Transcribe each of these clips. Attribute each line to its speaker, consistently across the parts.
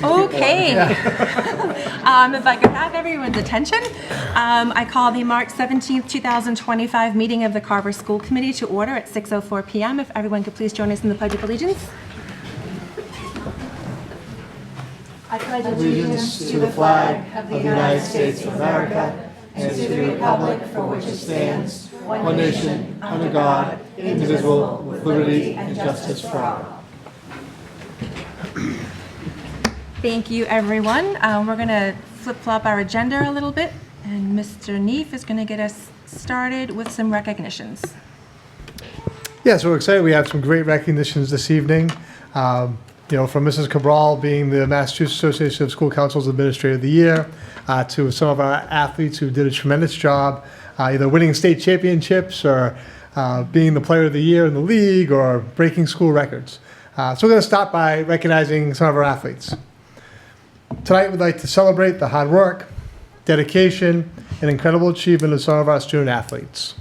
Speaker 1: Okay. If I could have everyone's attention, I call the March 17th, 2025 meeting of the Carver School Committee to order at 6:04 p.m. If everyone could please join us in the Pledge of Allegiance.
Speaker 2: I pledge allegiance to the flag of the United States of America and to the republic for which it stands, one nation, under God, indivisible, with liberty and justice for all.
Speaker 1: Thank you, everyone. We're going to flip-flop our agenda a little bit, and Mr. Neef is going to get us started with some recognitions.
Speaker 3: Yeah, so we're excited. We have some great recognitions this evening. From Mrs. Cabral being the Massachusetts Association of School Councils Administrator of the Year, to some of our athletes who did a tremendous job, either winning state championships or being the Player of the Year in the league or breaking school records. So we're going to start by recognizing some of our athletes. Tonight we'd like to celebrate the hard work, dedication, and incredible achievement of some of our student athletes.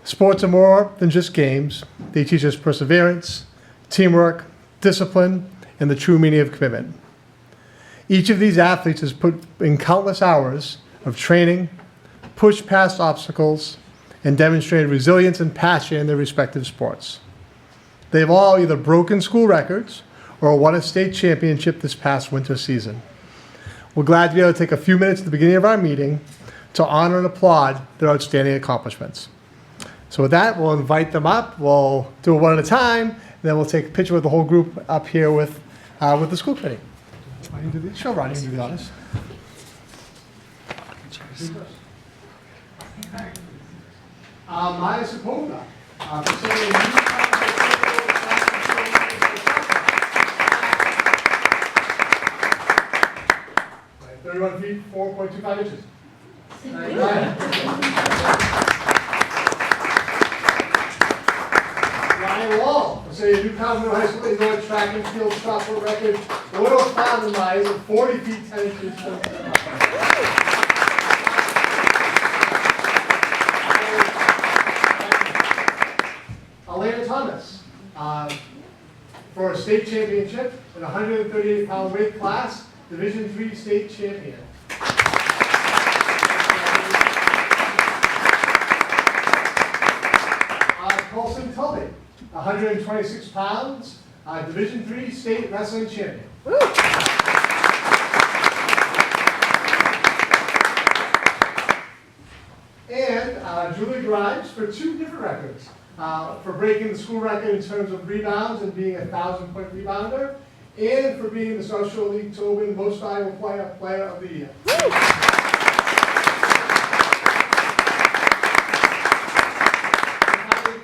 Speaker 3: Sports are more than just games. They teach us perseverance, teamwork, discipline, and the true meaning of commitment. Each of these athletes has put in countless hours of training, pushed past obstacles, and demonstrated resilience and passion in their respective sports. They've all either broken school records or won a state championship this past winter season. We're glad to be able to take a few minutes at the beginning of our meeting to honor and applaud their outstanding accomplishments. So with that, we'll invite them up. We'll do it one at a time, and then we'll take a picture with the whole group up here with the school committee. I can do the show, Ronnie, to be honest. Maya Sapova. 31 feet, 4.25 inches. Ryan Wall, a new Carver High School indoor track and field shot put record. The winner was found in Maya at 40 feet, 10 inches. Alana Thomas, for a state championship in the 138-pound weight class, Division III state champion. Colson Tully, 126 pounds, Division III state wrestling champion. Woo! And Julie Grimes for two different records. For breaking the school record in terms of rebounds and being a 1,000-point rebounder, and for being the South Shore League Tobin Most Valuable Player of the Year.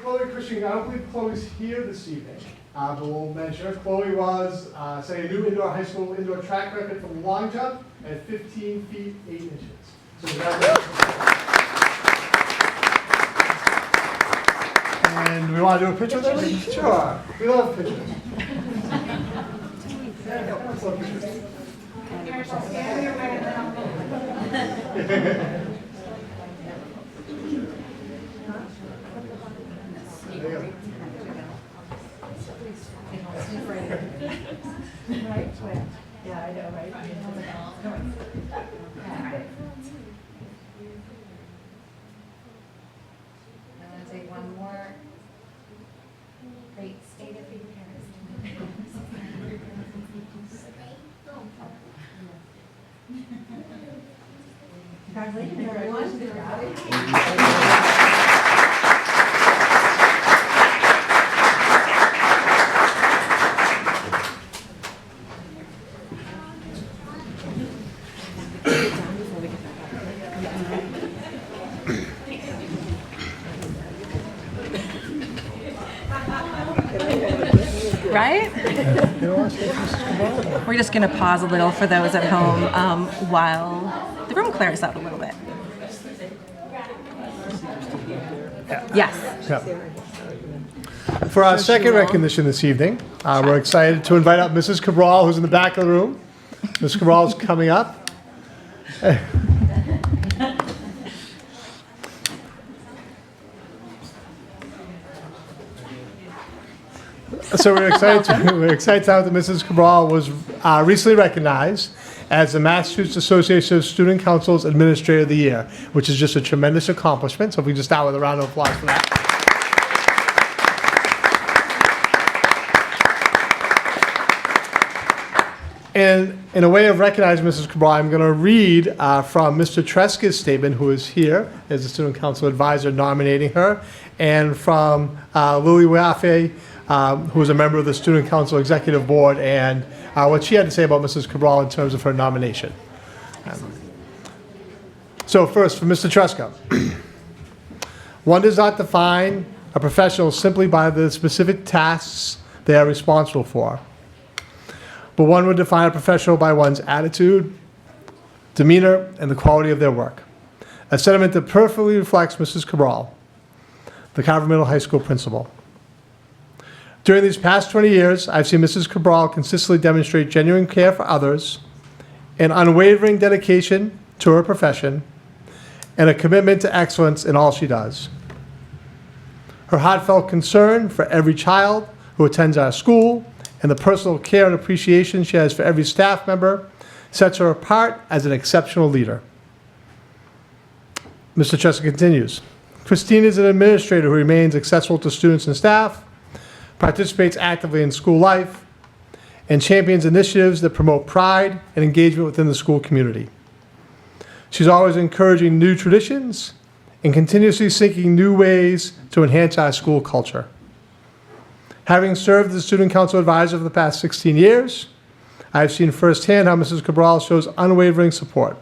Speaker 3: Chloe Christian, I don't believe Chloe's here this evening, but we'll mention her. Chloe was setting a new high school indoor track record for the long jump at 15 feet 8 inches. So congratulations. And we want to do a picture with everybody? Sure. We love pictures.
Speaker 2: Yeah, I know, right? I'm going to take one more. Great state of Paris. Congratulations, everyone. Good job.
Speaker 1: Right? We're just going to pause a little for those at home while the room clears out a little bit. Yes.
Speaker 3: Yeah. For our second recognition this evening, we're excited to invite up Mrs. Cabral, who's in the back of the room. Mrs. Cabral is coming up. So we're excited to have that Mrs. Cabral was recently recognized as the Massachusetts Association of Student Councils Administrator of the Year, which is just a tremendous accomplishment. So if we just start with a round of applause for that. And in a way of recognizing Mrs. Cabral, I'm going to read from Mr. Tresca's statement, who is here as the Student Council Advisor nominating her, and from Lily Wiafe, who is a member of the Student Council Executive Board, and what she had to say about Mrs. Cabral in terms of her nomination. So first, for Mr. Tresca. One does not define a professional simply by the specific tasks they are responsible for, but one would define a professional by one's attitude, demeanor, and the quality of their work. A sentiment that perfectly reflects Mrs. Cabral, the Carver Middle High School principal. During these past 20 years, I've seen Mrs. Cabral consistently demonstrate genuine care for others, an unwavering dedication to her profession, and a commitment to excellence in all she does. Her heartfelt concern for every child who attends our school and the personal care and appreciation she has for every staff member sets her apart as an exceptional leader. Mr. Chester continues, Christine is an administrator who remains accessible to students and staff, participates actively in school life, and champions initiatives that promote pride and engagement within the school community. She's always encouraging new traditions and continuously seeking new ways to enhance our school culture. Having served as the Student Council Advisor for the past 16 years, I've seen firsthand how Mrs. Cabral shows unwavering support.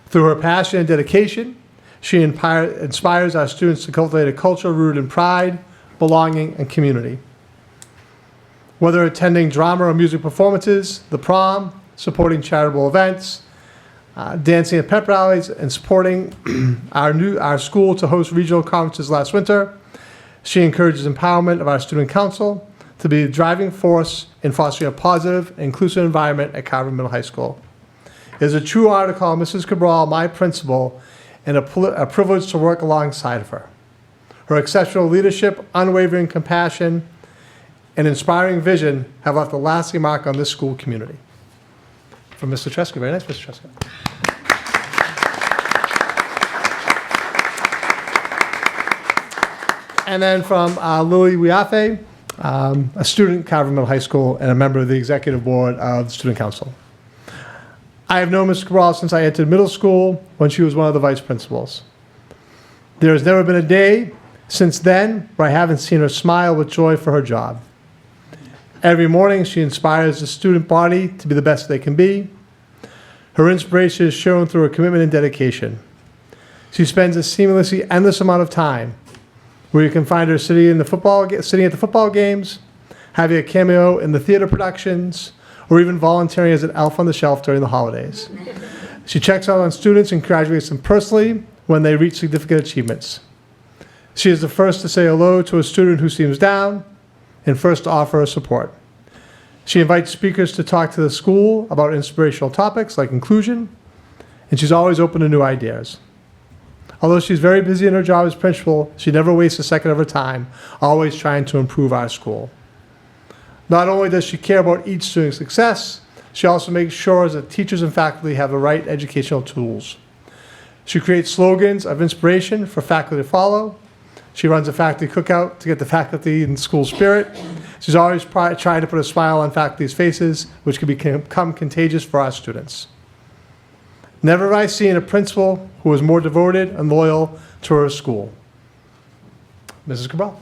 Speaker 3: Through her passion and dedication, she inspires our students to cultivate a culture rooted in pride, belonging, and community. Whether attending drama or music performances, the prom, supporting charitable events, dancing at pep rallies, and supporting our school to host regional conferences last winter, she encourages empowerment of our student council to be a driving force in fostering a positive, inclusive environment at Carver Middle High School. It is a true honor to call Mrs. Cabral my principal and a privilege to work alongside of her. Her exceptional leadership, unwavering compassion, and inspiring vision have left a lasting mark on this school community. From Mr. Tresca. Very nice, Mr. Tresca. And then from Lily Wiafe, a student at Carver Middle High School and a member of the executive board of the Student Council. I have known Ms. Cabral since I entered middle school when she was one of the vice principals. There has never been a day since then where I haven't seen her smile with joy for her job. Every morning she inspires the student body to be the best they can be. Her inspiration is shown through her commitment and dedication. She spends a seamlessly endless amount of time where you can find her sitting at the football games, having a cameo in the theater productions, or even volunteering as an elf on the shelf during the holidays. She checks out on students and congratulates them personally when they reach significant achievements. She is the first to say hello to a student who seems down and first to offer her support. She invites speakers to talk to the school about inspirational topics like inclusion, and she's always open to new ideas. Although she's very busy in her job as principal, she never wastes a second of her time, always trying to improve our school. Not only does she care about each student's success, she also makes sure that teachers and faculty have the right educational tools. She creates slogans of inspiration for faculty to follow. She runs a faculty cookout to get the faculty in school spirit. She's always trying to put a smile on faculty's faces, which can become contagious for our students. Never have I seen a principal who is more devoted and loyal to her school. Mrs. Cabral.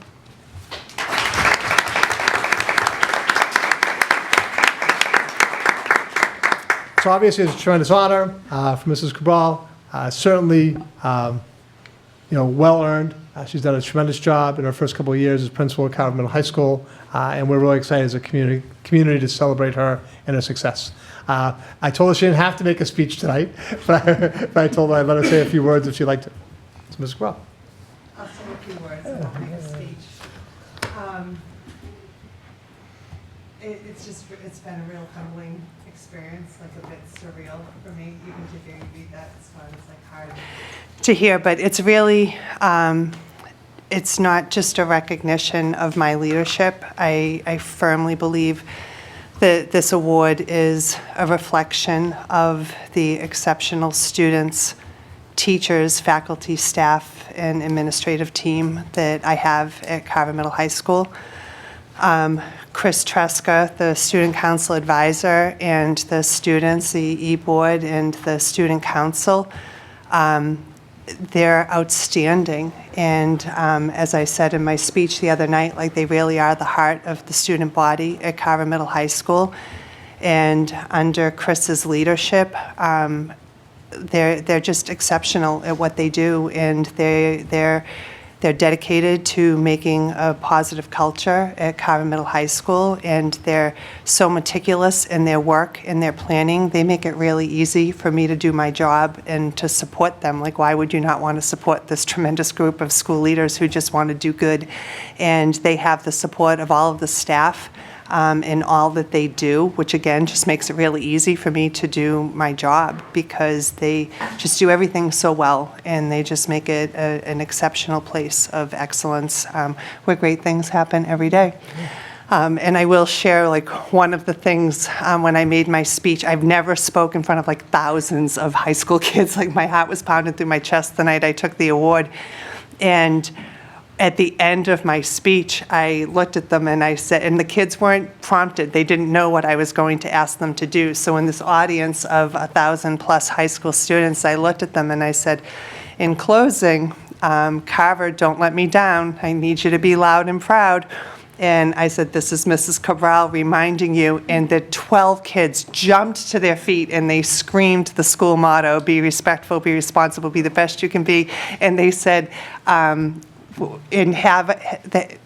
Speaker 3: So obviously it's a tremendous honor for Mrs. Cabral. Certainly, well earned. She's done a tremendous job in her first couple of years as principal at Carver Middle High School, and we're really excited as a community to celebrate her and her success. I told her she didn't have to make a speech tonight, but I told her I'd let her say a few words if she'd like to. So, Ms. Cabral.
Speaker 4: I'll say a few words, I won't make a speech. It's been a real humbling experience, like a bit surreal for me, even to hear you read that. It's hard to hear, but it's really, it's not just a recognition of my leadership. I firmly believe This award is a reflection of the exceptional students, teachers, faculty, staff, and administrative team that I have at Carver Middle High School. Chris Tresca, the student council advisor, and the students, the e-board and the student council, they're outstanding. And as I said in my speech the other night, like, they really are the heart of the student body at Carver Middle High School. And under Chris's leadership, they're just exceptional at what they do, and they're dedicated to making a positive culture at Carver Middle High School, and they're so meticulous in their work and their planning. They make it really easy for me to do my job and to support them. Like, why would you not want to support this tremendous group of school leaders who just want to do good? And they have the support of all of the staff in all that they do, which again just makes it really easy for me to do my job, because they just do everything so well, and they just make it an exceptional place of excellence where great things happen every day. And I will share, like, one of the things when I made my speech. I've never spoken in front of like thousands of high school kids. Like, my heart was pounding through my chest the night I took the award. And at the end of my speech, I looked at them and I said, and the kids weren't prompted. They didn't know what I was going to ask them to do. So in this audience of 1,000+ high school students, I looked at them and I said, in closing, Carver, don't let me down. I need you to be loud and proud. And I said, this is Mrs. Cabral reminding you. And the 12 kids jumped to their feet and they screamed the school motto, be respectful, be responsible, be the best you can be. And they said, and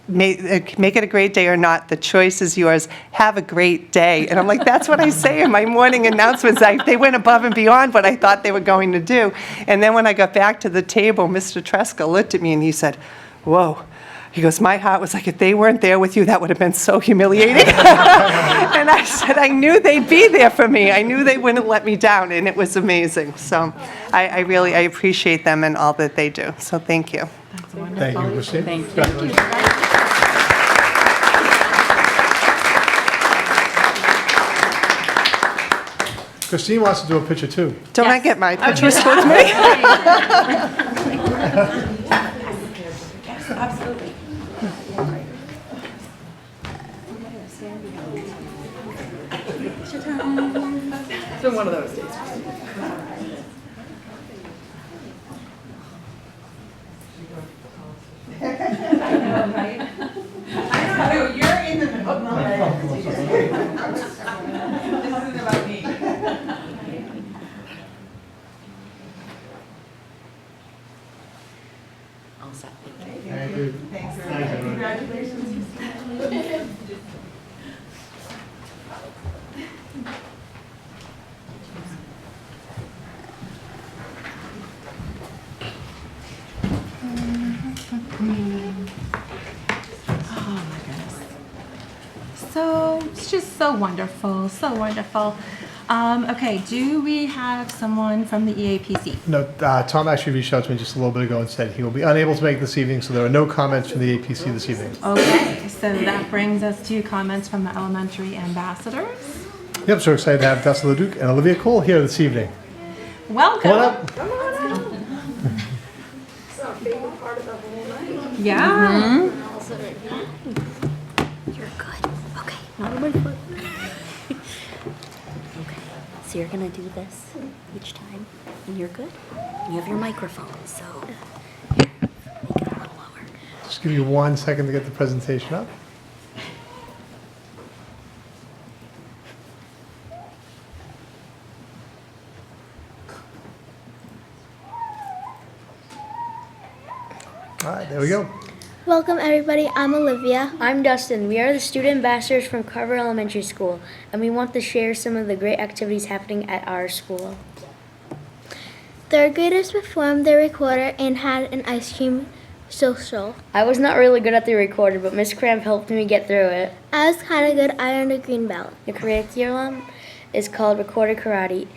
Speaker 4: make it a great day or not, the choice is yours. Have a great day. And I'm like, that's what I say in my morning announcements. They went above and beyond what I thought they were going to do. And then when I got back to the table, Mr. Tresca looked at me and he said, whoa. He goes, my heart was like, if they weren't there with you, that would have been so humiliating. And I said, I knew they'd be there for me. I knew they wouldn't let me down, and it was amazing. So I appreciate them and all that they do. So thank you.
Speaker 1: That's wonderful.
Speaker 3: Thank you, Christine.
Speaker 1: Thank you.
Speaker 3: Congratulations. Christine wants to do a picture too.
Speaker 4: Don't I get my picture with me?
Speaker 1: Absolutely.
Speaker 5: It's been one of those days.
Speaker 4: You're in the middle. This isn't about me.
Speaker 5: All set.
Speaker 3: Thank you.
Speaker 4: Thanks.
Speaker 3: Thank you.
Speaker 4: Congratulations.
Speaker 1: So it's just so wonderful, so wonderful. Okay, do we have someone from the EAPC?
Speaker 3: No, Tom actually reached out to me just a little bit ago and said he will be unable to make this evening, so there are no comments from the APC this evening.
Speaker 1: Okay, so that brings us to comments from the elementary ambassadors.
Speaker 3: Yep, so excited to have Dustin LeDuc and Olivia Cole here this evening.
Speaker 1: Welcome.
Speaker 3: Come on up.
Speaker 6: It's our favorite part of the whole night.
Speaker 1: Yeah.
Speaker 6: Also, you're good. Okay, not on my foot. Okay, so you're gonna do this each time, and you're good. You have your microphone, so make it a little lower.
Speaker 3: Just give you 1 second to get the presentation up. All right, there we go.
Speaker 7: Welcome everybody, I'm Olivia. I'm Dustin. We are the student ambassadors from Carver Elementary School, and we want to share some of the great activities happening at our school. Third graders performed their recorder and had an ice cream social.
Speaker 8: I was not really good at the recorder, but Miss Cramp helped me get through it.
Speaker 7: I was kind of good. I earned a green belt.
Speaker 8: The curriculum is called Recorder Karate,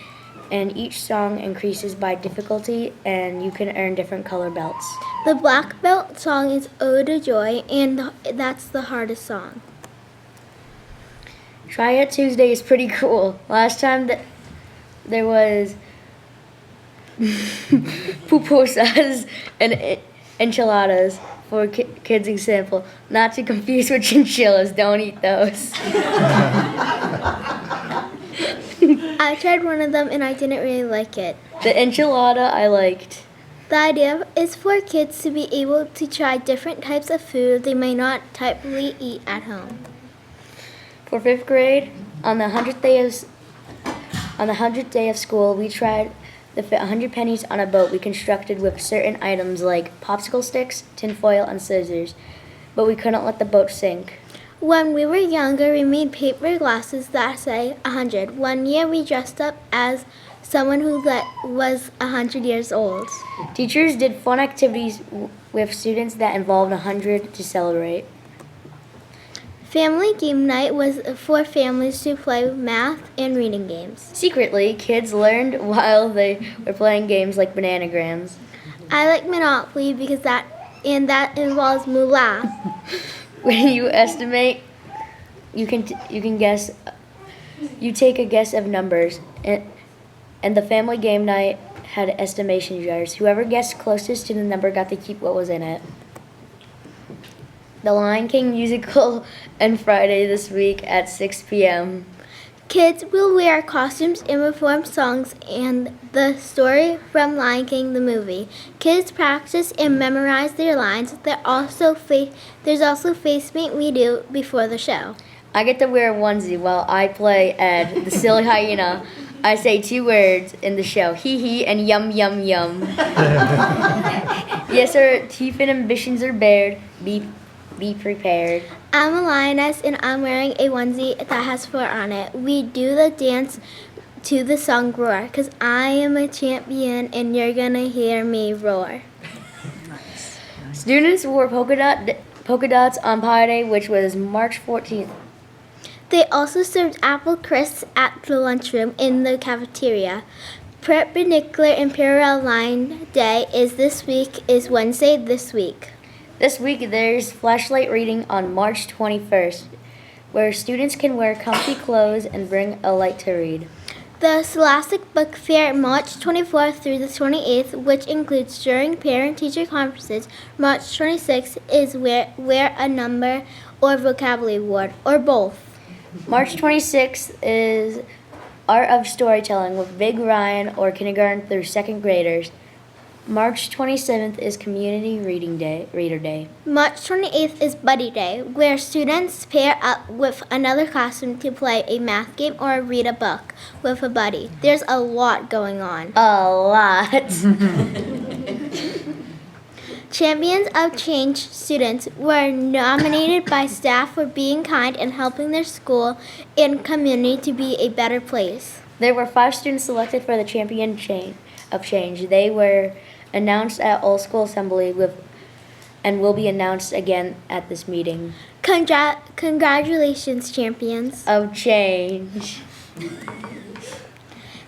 Speaker 8: and each song increases by difficulty, and you can earn different color belts.
Speaker 7: The black belt song is Ode to Joy, and that's the hardest song.
Speaker 8: Try It Tuesday is pretty cool. Last time that there was pupusas and enchiladas for kids example. Not to confuse with chinchillas. Don't eat those.
Speaker 7: I tried one of them and I didn't really like it.
Speaker 8: The enchilada I liked.
Speaker 7: The idea is for kids to be able to try different types of food they may not typically eat at home.
Speaker 8: For 5th grade, on the 100th day of school, we tried to fit 100 pennies on a boat we constructed with certain items like popsicle sticks, tinfoil, and scissors, but we couldn't let the boat sink.
Speaker 7: When we were younger, we made paper glasses that say 100. One year we dressed up as someone who was 100 years old.
Speaker 8: Teachers did fun activities with students that involved 100 to celebrate.
Speaker 7: Family game night was for families to play math and reading games.
Speaker 8: Secretly, kids learned while they were playing games like bananagrams.
Speaker 7: I like Monopoly because that involves moolah.
Speaker 8: When you estimate, you can guess. You take a guess of numbers, and the family game night had estimation jars. Whoever guessed closest to the number got to keep what was in it. The Lion King musical and Friday this week at 6 p.m.
Speaker 7: Kids will wear costumes and perform songs and the story from Lion King the movie. Kids practice and memorize their lines. There's also face paint we do before the show.
Speaker 8: I get to wear a onesie while I play Ed, the silly hyena. I say 2 words in the show, hee hee and yum yum yum. Yes, our teeth and ambitions are bared. Be prepared.
Speaker 7: I'm a lioness and I'm wearing a onesie that has fur on it. We do the dance to the song Roar because I am a champion and you're gonna hear me roar.
Speaker 8: Students wore polka dots on Pi Day, which was March 14th.
Speaker 7: They also served apple crisps at the lunchroom in the cafeteria. Perpendicular Imperial Line Day is Wednesday this week.
Speaker 8: This week there's flashlight reading on March 21st, where students can wear comfy clothes and bring a light to read.
Speaker 7: The Scholastic Book Fair, March 24th through the 28th, which includes during parent-teacher conferences. March 26th is wear a number or vocabulary word, or both.
Speaker 8: March 26th is Art of Storytelling with Big Ryan or kindergarten through 2nd graders. March 27th is Community Reader Day.
Speaker 7: March 28th is Buddy Day, where students pair up with another classroom to play a math game or read a book with a buddy. There's a lot going on.
Speaker 8: A lot.
Speaker 7: Champions of Change students were nominated by staff for being kind and helping their school and community to be a better place.
Speaker 8: There were 5 students selected for the Champion of Change. They were announced at All School Assembly and will be announced again at this meeting.
Speaker 7: Congratulations, champions
Speaker 8: of change.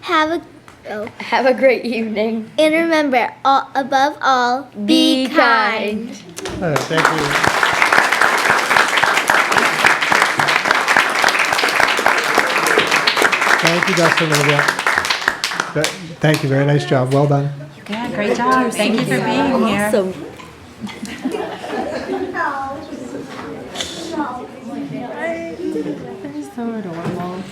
Speaker 7: Have
Speaker 8: a great evening.
Speaker 7: And remember, above all, be kind.
Speaker 3: Thank you. Thank you, Dustin. Olivia. Thank you. Very nice job. Well done.
Speaker 1: Yeah, great job. Thank you for being here.
Speaker 6: Awesome.
Speaker 1: They're so adorable.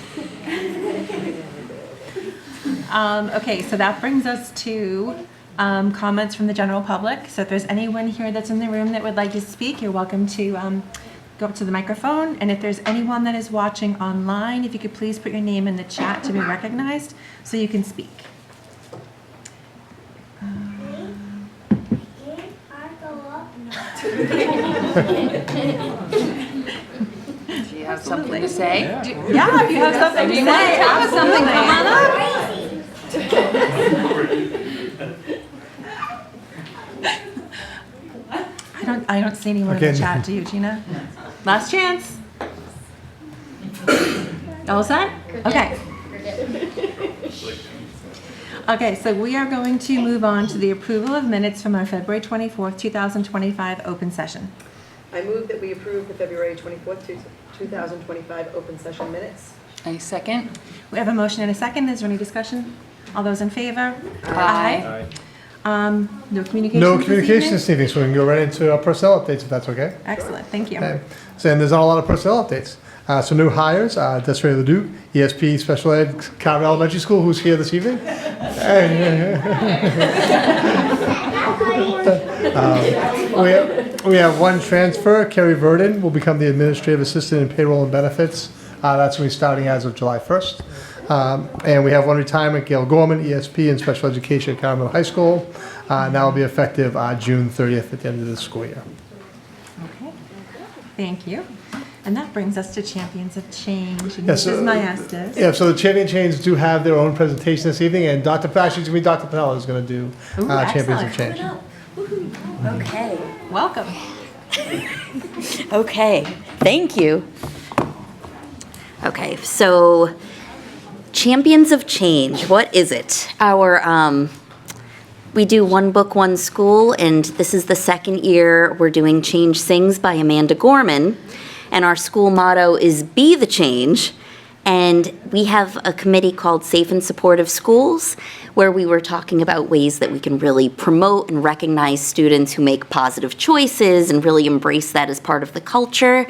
Speaker 1: Okay, so that brings us to comments from the general public. So if there's anyone here that's in the room that would like to speak, you're welcome to go up to the microphone. And if there's anyone that is watching online, if you could please put your name in the chat to be recognized so you can speak.
Speaker 5: Do you have something to say?
Speaker 1: Yeah, if you have something to say, absolutely. Come on up. I don't see anyone in the chat, do you, Gina? Last chance. All set? Okay. Okay, so we are going to move on to the approval of minutes from our February 24th, 2025 open session.
Speaker 9: I move that we approve the February 24th, 2025 open session minutes.
Speaker 5: I second.
Speaker 1: We have a motion and a second. Is there any discussion? All those in favor?
Speaker 5: Aye.
Speaker 1: No communication
Speaker 3: No
Speaker 1: this
Speaker 3: communication
Speaker 1: evening?
Speaker 3: this evening, so we can go right into our personnel updates, if that's okay.
Speaker 1: Excellent, thank you.
Speaker 3: Okay. So, and there's not a lot of personnel updates. So new hires, Desiree Ledoux, ESP Special Ed, Carver Elementary School, who's here this evening. We have one transfer, Carrie Verdon will become the Administrative Assistant in Payroll and Benefits. That's going to be starting as of July 1st. And we have one retirement, Gail Gorman, ESP in Special Education at Carver High School. Now will be effective June 30th at the end of the school year.
Speaker 1: Okay, thank you. And that brings us to Champions of Change, and
Speaker 3: Yes,
Speaker 1: Mrs. Maestas.
Speaker 3: Yeah, so the Champion Chains do have their own presentation this evening, and Dr. Patel is going to do
Speaker 1: Ooh,
Speaker 3: Champions of
Speaker 1: excellent.
Speaker 3: Change.
Speaker 6: Okay.
Speaker 1: Welcome.
Speaker 6: Okay. Thank you. Okay, so Champions of Change, what is it? We do One Book, One School, and this is the second year we're doing Change Sings by Amanda Gorman. And our school motto is Be the Change. And we have a committee called Safe and Supportive Schools, where we were talking about ways that we can really promote and recognize students who make positive choices and really embrace that as part of the culture.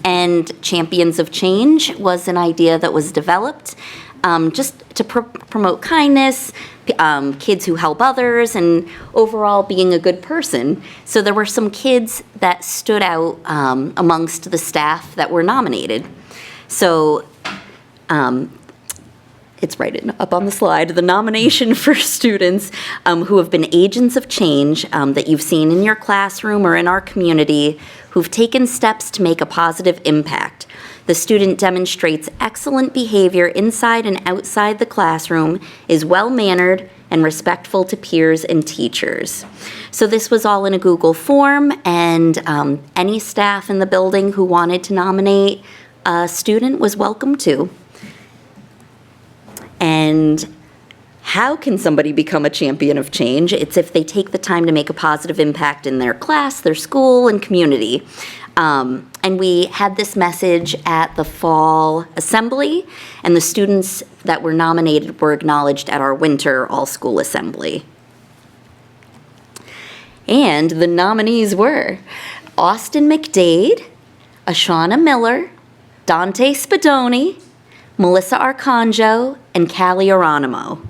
Speaker 6: And Champions of Change was an idea that was developed just to promote kindness, kids who help others, and overall being a good person. So there were some kids that stood out amongst the staff that were nominated. So it's right up on the slide, the nomination for students who have been agents of change that you've seen in your classroom or in our community, who've taken steps to make a positive impact. The student demonstrates excellent behavior inside and outside the classroom, is well-mannered, and respectful to peers and teachers. So this was all in a Google form, and any staff in the building who wanted to nominate a student was welcome to. And how can somebody become a champion of change? It's if they take the time to make a positive impact in their class, their school, and community. And we had this message at the fall assembly, and the students that were nominated were acknowledged at our winter all-school assembly. And the nominees were Austin McDade, Ashana Miller, Dante Spadoni, Melissa Arcanjo, and Callie Aronimo.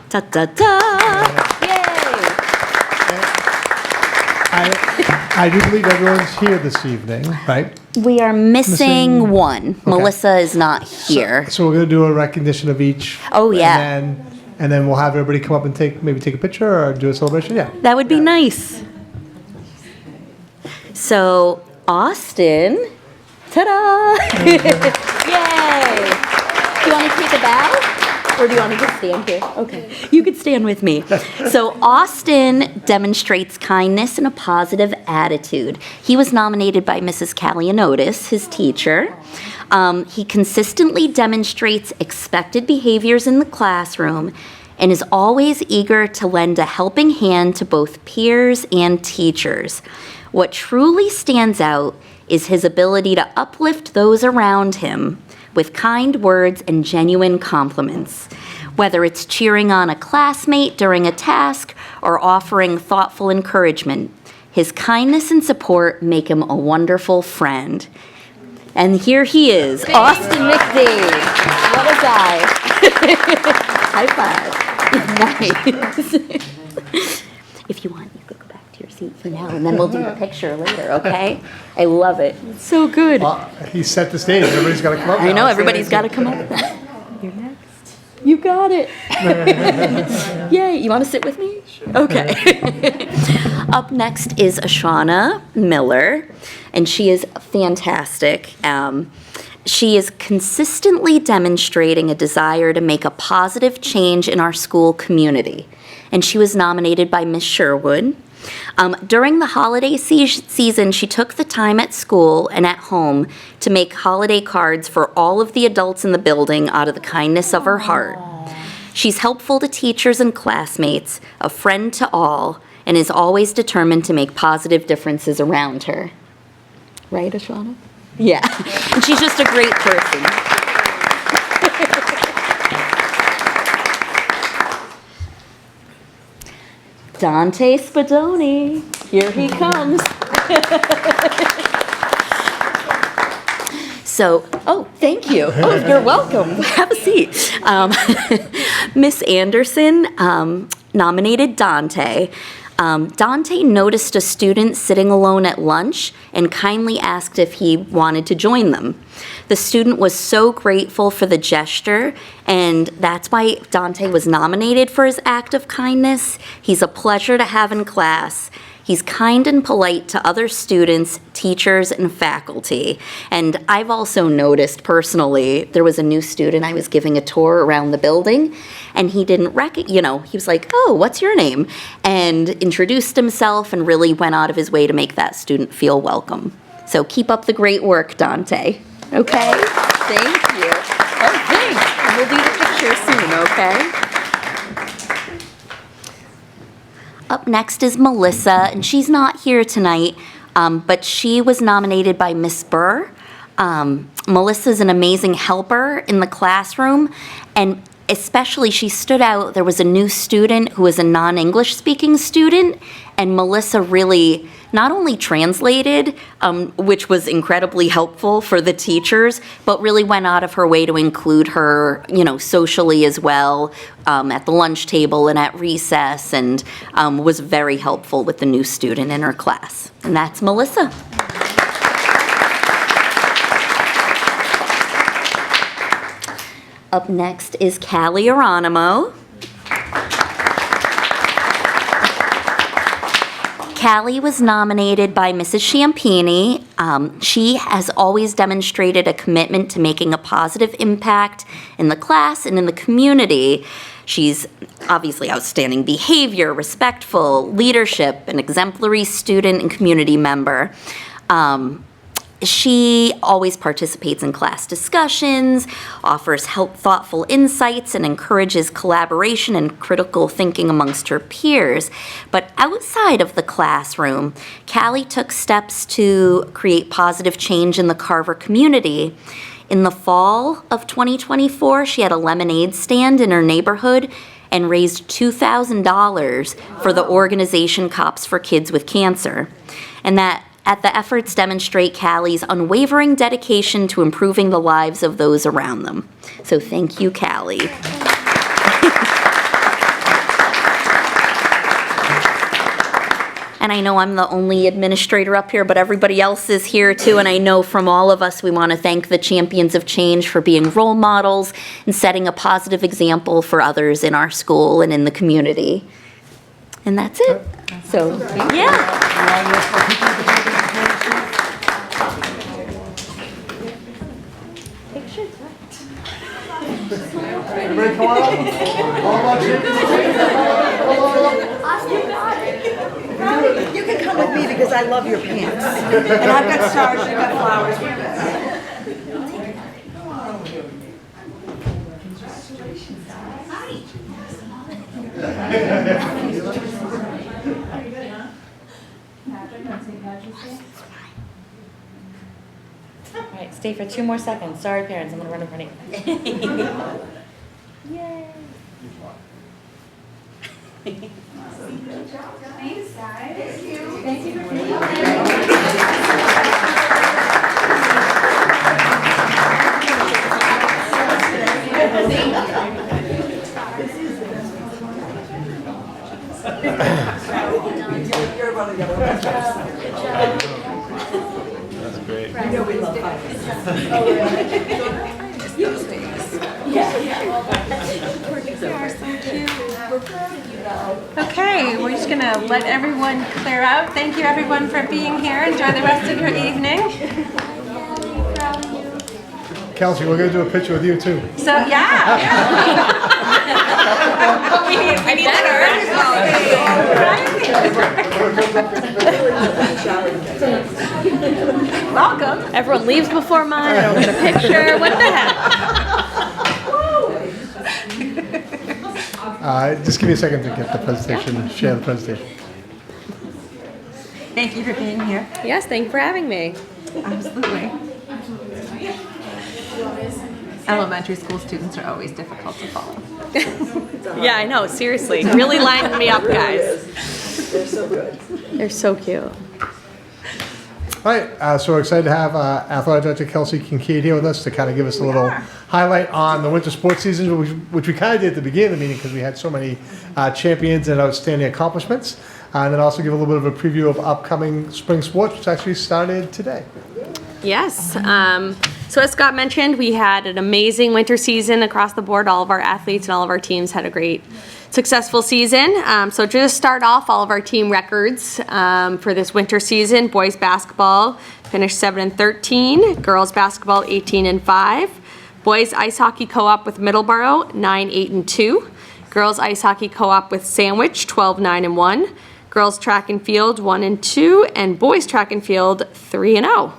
Speaker 6: Ta-ta-ta!
Speaker 3: I do believe everyone's here this evening, right?
Speaker 6: We are missing one.
Speaker 3: Okay.
Speaker 6: Melissa is not here.
Speaker 3: So we're going to do a recognition of each.
Speaker 6: Oh, yeah.
Speaker 3: And then we'll have everybody come up and maybe take a picture or do a celebration. Yeah.
Speaker 6: That would be nice. So, Austin, ta-da! Yay! Do you want to take a bow? Or do you want to just stand here? Okay. You could stand with me. So Austin demonstrates kindness and a positive attitude. He was nominated by Mrs. Calianotis, his teacher. He consistently demonstrates expected behaviors in the classroom and is always eager to lend a helping hand to both peers and teachers. What truly stands out is his ability to uplift those around him with kind words and genuine compliments. Whether it's cheering on a classmate during a task or offering thoughtful encouragement, his kindness and support make him a wonderful friend. And here he is, Austin McDade. What a guy. High five. Nice. If you want, you could go back to your seat for now, and then we'll do the picture later, okay? I love it. It's so good.
Speaker 3: He set the stage. Everybody's got to come up.
Speaker 6: I know,
Speaker 3: now.
Speaker 6: everybody's got to come up. You're next. You got it. Yay, you want to sit with me? Okay. Up next is Ashana Miller, and she is fantastic. She is consistently demonstrating a desire to make a positive change in our school community, and she was nominated by Miss Sherwood. During the holiday season, she took the time at school and at home to make holiday cards for all of the adults in the building out of the kindness of her heart. She's helpful to teachers and classmates, a friend to all, and is always determined to make positive differences around her. Right, Ashana? Yeah, and she's just a great person. Dante Spadoni, here he comes. So, oh, thank you. Oh, you're welcome. Have a seat. Miss Anderson nominated Dante. Dante noticed a student sitting alone at lunch and kindly asked if he wanted to join them. The student was so grateful for the gesture, and that's why Dante was nominated for his act of kindness. He's a pleasure to have in class. He's kind and polite to other students, teachers, and faculty. And I've also noticed personally, there was a new student I was giving a tour around the building, and he didn't he was like, "Oh, what's your name?" and introduced himself and really went out of his way to make that student feel welcome. So keep up the great work, Dante. Okay? Thank you. Oh, thanks. We'll do the picture soon, okay? Up next is Melissa, and she's not here tonight, but she was nominated by Miss Burr. Melissa's an amazing helper in the classroom, and especially she stood out. There was a new student who was a non-English speaking student, and Melissa really not only translated, which was incredibly helpful for the teachers, but really went out of her way to include her, socially as well, at the lunch table and at recess, and was very helpful with the new student in her class. And that's Melissa. Up next is Callie Aronimo. Callie was nominated by Mrs. Champini. She has always demonstrated a commitment to making a positive impact in the class and in the community. She's obviously outstanding behavior, respectful, leadership, an exemplary student and community member. She always participates in class discussions, offers thoughtful insights, and encourages collaboration and critical thinking amongst her peers. But outside of the classroom, Callie took steps to create positive change in the Carver community. In the fall of 2024, she had a lemonade stand in her neighborhood and raised $2,000 for the organization Cops for Kids with Cancer. And the efforts demonstrate Callie's unwavering dedication to improving the lives of those around them. So thank you, Callie. And I know I'm the only administrator up here, but everybody else is here too. And I know from all of us, we want to thank the Champions of Change for being role models and setting a positive example for others in our school and in the community. And that's it. So, yeah.
Speaker 2: Everybody come on up. All about
Speaker 9: You can come with me because I love your pants. And I've got stars, you've got flowers.
Speaker 10: All right, stay for 2 more seconds. Sorry, parents, I'm gonna run in front of you. Yay.
Speaker 1: Thanks, guys. Thank you. Thank you for being
Speaker 2: That's great.
Speaker 9: You know we love fun.
Speaker 1: Okay, we're just gonna let everyone clear out. Thank you everyone for being here. Enjoy the rest of your evening.
Speaker 3: Kelsey, we're going to do a picture with you too.
Speaker 1: So, yeah. we need that. Welcome.
Speaker 10: Everyone leaves before mine, I don't get a picture. What the heck?
Speaker 3: Just give me a second to get the presentation, share the presentation.
Speaker 1: Thank you for being here.
Speaker 10: Yes, thank you for having me.
Speaker 1: Absolutely. Elementary school students are always difficult to follow.
Speaker 11: Yeah, I know, seriously. Really lining me up, guys.
Speaker 9: They're so good.
Speaker 11: They're so cute.
Speaker 3: All right, so we're excited to have Athletic Director Kelsey Kincaid here with us to kind of give us a little highlight on the winter sports season, which we kind of did at the beginning of the meeting because we had so many champions and outstanding accomplishments. And then also give a little bit of a preview of upcoming spring sports, which actually started today.
Speaker 11: Yes. So as Scott mentioned, we had an amazing winter season across the board. All of our athletes and all of our teams had a great, successful season. So just start off all of our team records for this winter season. Boys basketball finished 7-13. Girls basketball 18-5. Boys ice hockey co-op with Middleborough 9-8-2. Girls ice hockey co-op with Sandwich 12-9-1. Girls track and field 1-2, and boys track and field 3-0.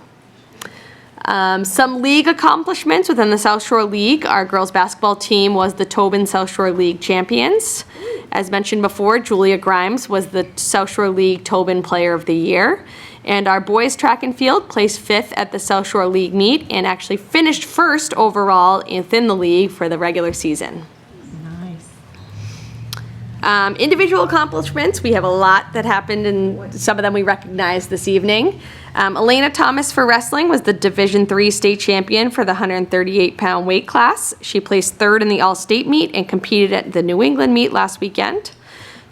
Speaker 11: Some league accomplishments within the South Shore League. Our girls basketball team was the Tobin South Shore League champions. As mentioned before, Julia Grimes was the South Shore League Tobin Player of the Year. And our boys track and field placed 5th at the South Shore League meet and actually finished 1st overall within the league for the regular season. Individual accomplishments, we have a lot that happened, and some of them we recognize this evening. Elena Thomas for wrestling was the Division III state champion for the 138-pound weight class. She placed 3rd in the all-state meet and competed at the New England meet last weekend.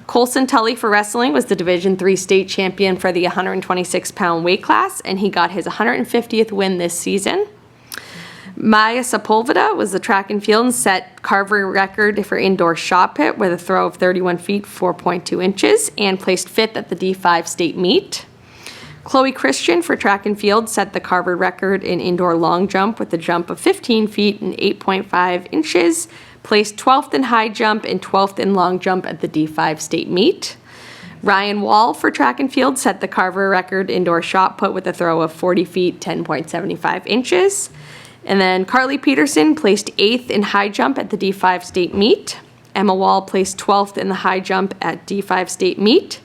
Speaker 11: Colson Tully for wrestling was the Division III state champion for the 126-pound weight class, and he got his 150th win this season. Maya Sepulveda was the track and field and set Carver record for indoor shot put with a throw of 31 feet, 4.2 inches, and placed 5th at the D5 state meet. Chloe Christian for track and field set the Carver record in indoor long jump with a jump of 15 feet and 8.5 inches, placed 12th in high jump and 12th in long jump at the D5 state meet. Ryan Wall for track and field set the Carver record indoor shot put with a throw of 40 feet, 10.75 inches. And then Carly Peterson placed 8th in high jump at the D5 state meet. Emma Wall placed 12th in the high jump at D5 state meet.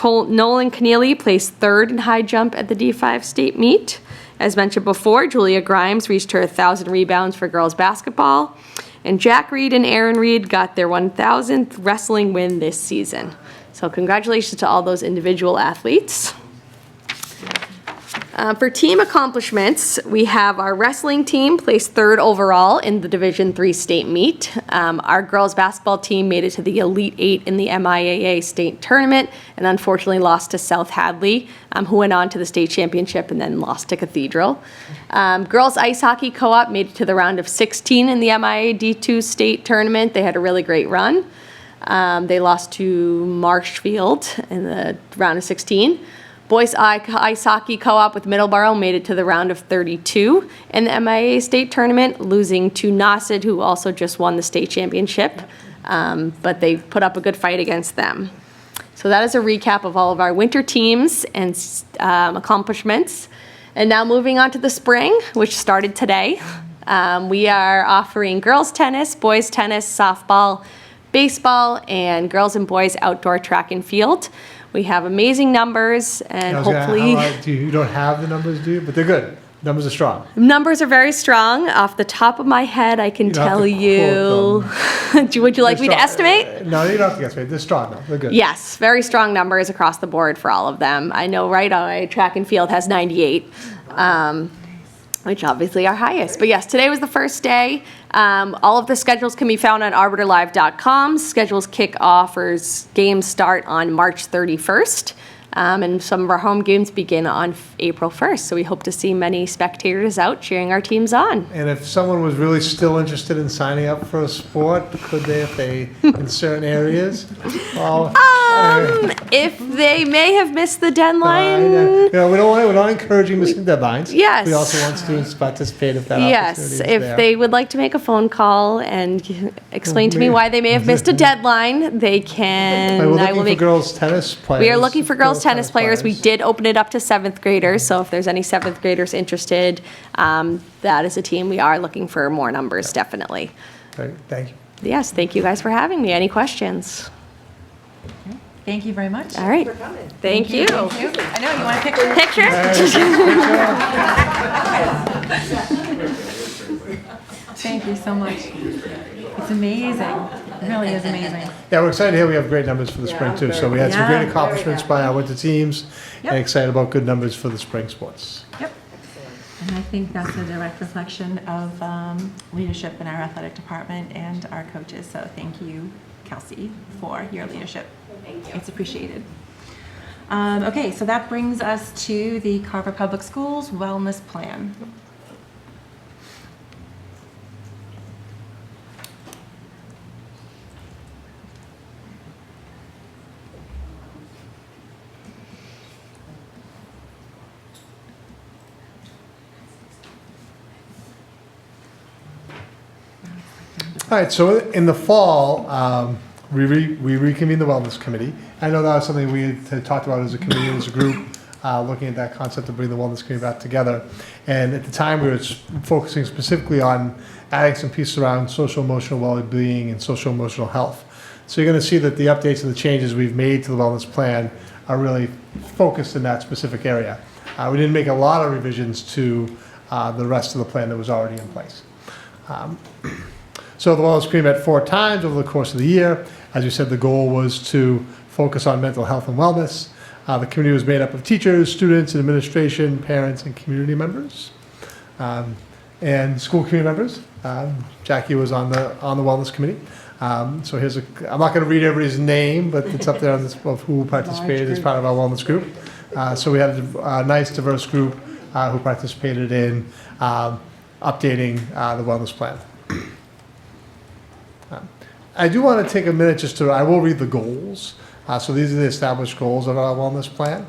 Speaker 11: Nolan Keneally placed 3rd in high jump at the D5 state meet. As mentioned before, Julia Grimes reached her 1,000 rebounds for girls basketball. And Jack Reed and Aaron Reed got their 1,000th wrestling win this season. So congratulations to all those individual athletes. For team accomplishments, we have our wrestling team placed 3rd overall in the Division III state meet. Our girls basketball team made it to the Elite 8 in the MIAA state tournament and unfortunately lost to South Hadley, who went on to the state championship and then lost to Cathedral. Girls ice hockey co-op made it to the round of 16 in the MIA D2 state tournament. They had a really great run. They lost to Marshfield in the round of 16. Boys ice hockey co-op with Middleborough made it to the round of 32 in the MIA state tournament, losing to Nauset, who also just won the state championship, but they put up a good fight against them. So that is a recap of all of our winter teams and accomplishments. And now moving on to the spring, which started today. We are offering girls tennis, boys tennis, softball, baseball, and girls and boys outdoor track and field. We have amazing numbers, and hopefully...
Speaker 3: You don't have the numbers, do you? But they're good. Numbers are strong.
Speaker 11: Numbers are very strong. Off the top of my head, I can tell you... Would you like me to estimate?
Speaker 3: No, you don't have to estimate. They're strong, though. They're good.
Speaker 11: Yes, very strong numbers across the board for all of them. I know right away, track and field has 98. Which obviously are highest. But yes, today was the first day. All of the schedules can be found on arbiterlive.com. Schedules kick off or games start on March 31st. And some of our home games begin on April 1st. So we hope to see many spectators out cheering our teams on.
Speaker 3: And if someone was really still interested in signing up for a sport, could they if they in certain areas? Well,
Speaker 11: if they may have missed the deadline.
Speaker 3: We're not encouraging missing deadlines.
Speaker 11: Yes.
Speaker 3: We also want students to participate if that opportunity is
Speaker 11: Yes, if
Speaker 3: there.
Speaker 11: they would like to make a phone call and explain to me why they may have missed a deadline, they can.
Speaker 3: We're looking for girls tennis players.
Speaker 11: We are looking for girls tennis players. We did open it up to 7th graders, so if there's any 7th graders interested, that is a team. We are looking for more numbers, definitely.
Speaker 3: Great, thank you.
Speaker 11: Yes, thank you guys for having me. Any questions?
Speaker 1: Thank you very much.
Speaker 11: All right. Thank you.
Speaker 1: Thank you. I know, you want a picture? Thank you so much. It's amazing. It really is amazing.
Speaker 3: Yeah, we're excited to hear we have great numbers for the spring too. So we had some
Speaker 1: Yeah.
Speaker 3: great accomplishments by our winter teams
Speaker 1: Yep.
Speaker 3: and excited about good numbers for the spring sports.
Speaker 1: Yep. And I think that's a direct reflection of leadership in our athletic department and our coaches. So thank you, Kelsey, for your leadership. It's appreciated. Okay, so that brings us to the Carver Public Schools Wellness Plan.
Speaker 3: All right, so in the fall, we reconvened the Wellness Committee. I know that was something we had talked about as a committee, as a group, looking at that concept to bring the Wellness Committee back together. And at the time, we were focusing specifically on adding some pieces around social emotional well-being and social emotional health. So you're going to see that the updates and the changes we've made to the Wellness Plan are really focused in that specific area. We didn't make a lot of revisions to the rest of the plan that was already in place. So the Wellness Committee met 4 times over the course of the year. As you said, the goal was to focus on mental health and wellness. The committee was made up of teachers, students, and administration, parents, and community members, and school community members. Jackie was on the Wellness Committee. So I'm not going to read everybody's name, but it's up there on this, of who participated as part of our wellness group. So we had a nice, diverse group who participated in updating the wellness plan. I do want to take a minute I will read the goals. So these are the established goals of our wellness plan.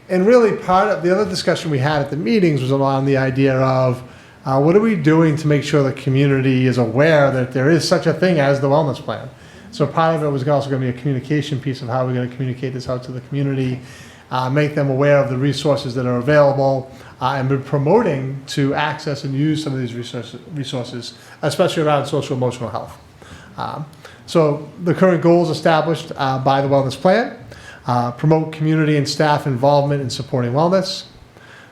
Speaker 3: And really part of the other discussion we had at the meetings was around the idea of what are we doing to make sure the community is aware that there is such a thing as the wellness plan. So part of it was also going to be a communication piece of how we're going to communicate this out to the community, make them aware of the resources that are available, and been promoting to access and use some of these resources, especially around social emotional health. So the current goals established by the wellness plan: promote community and staff involvement in supporting wellness,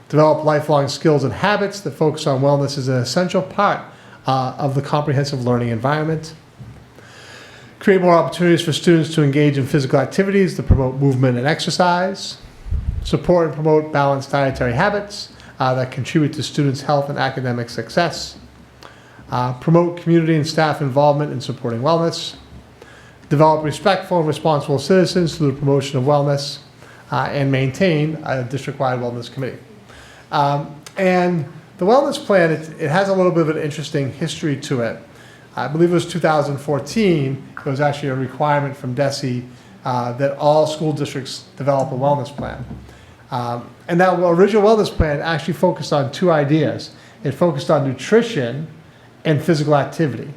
Speaker 3: develop lifelong skills and habits that focus on wellness as an essential part of the comprehensive learning environment, create more opportunities for students to engage in physical activities to promote movement and exercise, support and promote balanced dietary habits that contribute to students' health and academic success, promote community and staff involvement in supporting wellness, develop respectful and responsible citizens through the promotion of wellness, and maintain a district-wide wellness committee. And the wellness plan, it has a little bit of an interesting history to it. I believe it was 2014, it was actually a requirement from DESE that all school districts develop a wellness plan. And that original wellness plan actually focused on 2 ideas. It focused on nutrition and physical activity.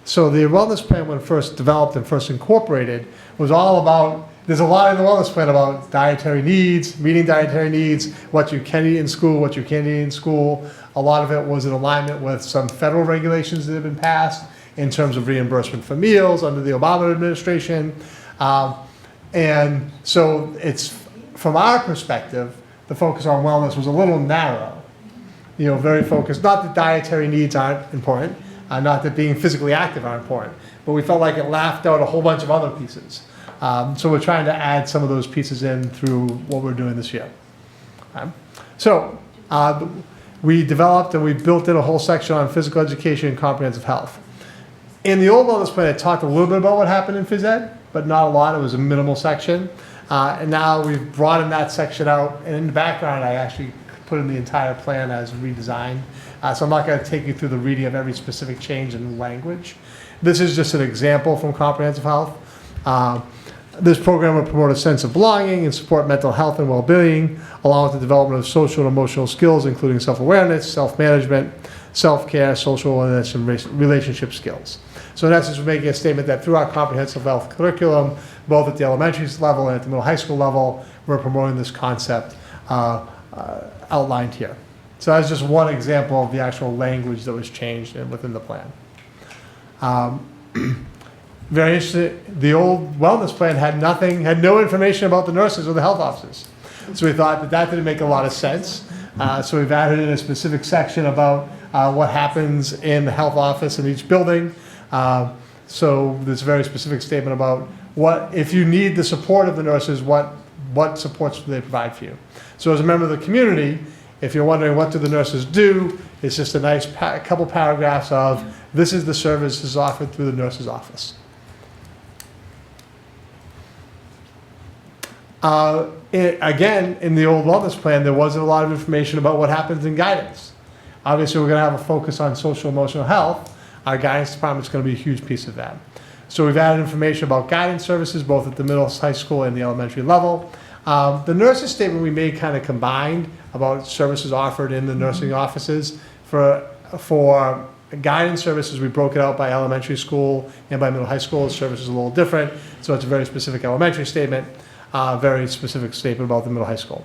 Speaker 3: So the wellness plan, when first developed and first incorporated, was all about, there's a lot in the wellness plan about dietary needs, meeting dietary needs, what you can eat in school, what you can't eat in school. A lot of it was in alignment with some federal regulations that have been passed in terms of reimbursement for meals under the Obama administration. And so it's, from our perspective, the focus on wellness was a little narrow. Very focused. Not that dietary needs aren't important, not that being physically active aren't important, but we felt like it laughed out a whole bunch of other pieces. So we're trying to add some of those pieces in through what we're doing this year. So we developed and we built in a whole section on physical education and comprehensive health. In the old wellness plan, I talked a little bit about what happened in phys ed, but not a lot. It was a minimal section. And now we've broadened that section out. And in the background, I actually put in the entire plan as redesigned. So I'm not going to take you through the reading of every specific change in language. This is just an example from comprehensive health. This program will promote a sense of belonging and support mental health and well-being, along with the development of social and emotional skills, including self-awareness, self-management, self-care, social awareness, and relationship skills. So in essence, we're making a statement that through our comprehensive health curriculum, both at the elementary level and at the middle high school level, we're promoting this concept outlined here. So that's just one example of the actual language that was changed within the plan. very interesting, the old wellness plan had no information about the nurses or the health officers. So we thought that didn't make a lot of sense. So we've added in a specific section about what happens in the health office in each building. So there's a very specific statement about if you need the support of the nurses, what supports do they provide for you. So as a member of the community, if you're wondering what do the nurses do, it's just a nice couple paragraphs of this is the services offered through the nurse's office. Again, in the old wellness plan, there wasn't a lot of information about what happens in guidance. Obviously, we're going to have a focus on social emotional health. Our guidance department is going to be a huge piece of that. So we've added information about guidance services, both at the middle, high school, and the elementary level. The nurses statement we made kind of combined about services offered in the nursing offices. For guidance services, we broke it out by elementary school and by middle high school. The service is a little different, so it's a very specific elementary statement. Very specific statement about the middle high school.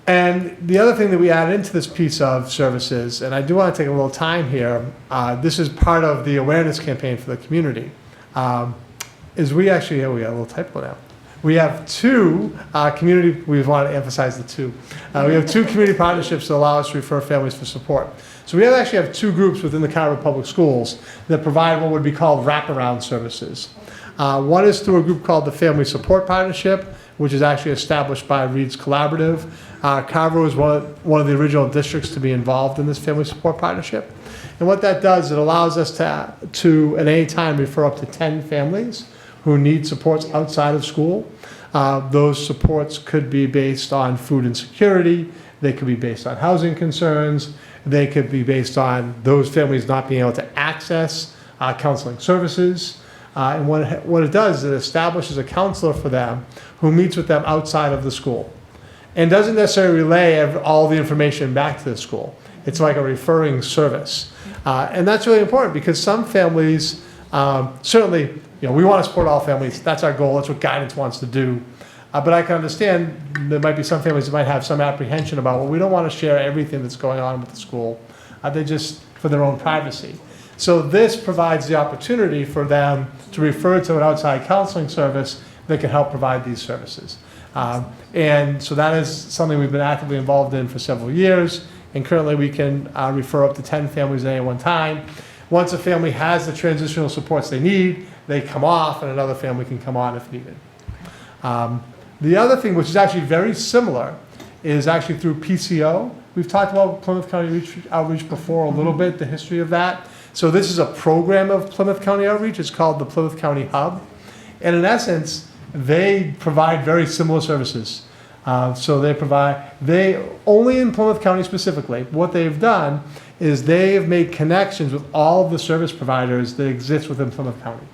Speaker 3: And the other thing that we added into this piece of services, and I do want to take a little time here, this is part of the awareness campaign for the community, is we got a little typo now. We have two we want to emphasize the two. We have two community partnerships that allow us to refer families for support. So we actually have two groups within the Carver Public Schools that provide what would be called wraparound services. One is through a group called the Family Support Partnership, which is actually established by Reed's Collaborative. Carver was one of the original districts to be involved in this Family Support Partnership. And what that does, it allows us to at any time refer up to 10 families who need supports outside of school. Those supports could be based on food insecurity, they could be based on housing concerns, they could be based on those families not being able to access counseling services. And what it does is it establishes a counselor for them who meets with them outside of the school and doesn't necessarily relay all the information back to the school. It's like a referring service. And that's really important because some families, certainly, we want to support all families. That's our goal. That's what guidance wants to do. But I can understand there might be some families that might have some apprehension about, well, we don't want to share everything that's going on with the school. They just, for their own privacy. So this provides the opportunity for them to refer to an outside counseling service that can help provide these services. And so that is something we've been actively involved in for several years. And currently we can refer up to 10 families at any one time. Once a family has the transitional supports they need, they come off and another family can come on if needed. The other thing, which is actually very similar, is actually through PCO. We've talked about Plymouth County Outreach before a little bit, the history of that. So this is a program of Plymouth County Outreach. It's called the Plymouth County Hub. And in essence, they provide very similar services. So they only in Plymouth County specifically, what they've done is they've made connections with all of the service providers that exist within Plymouth County.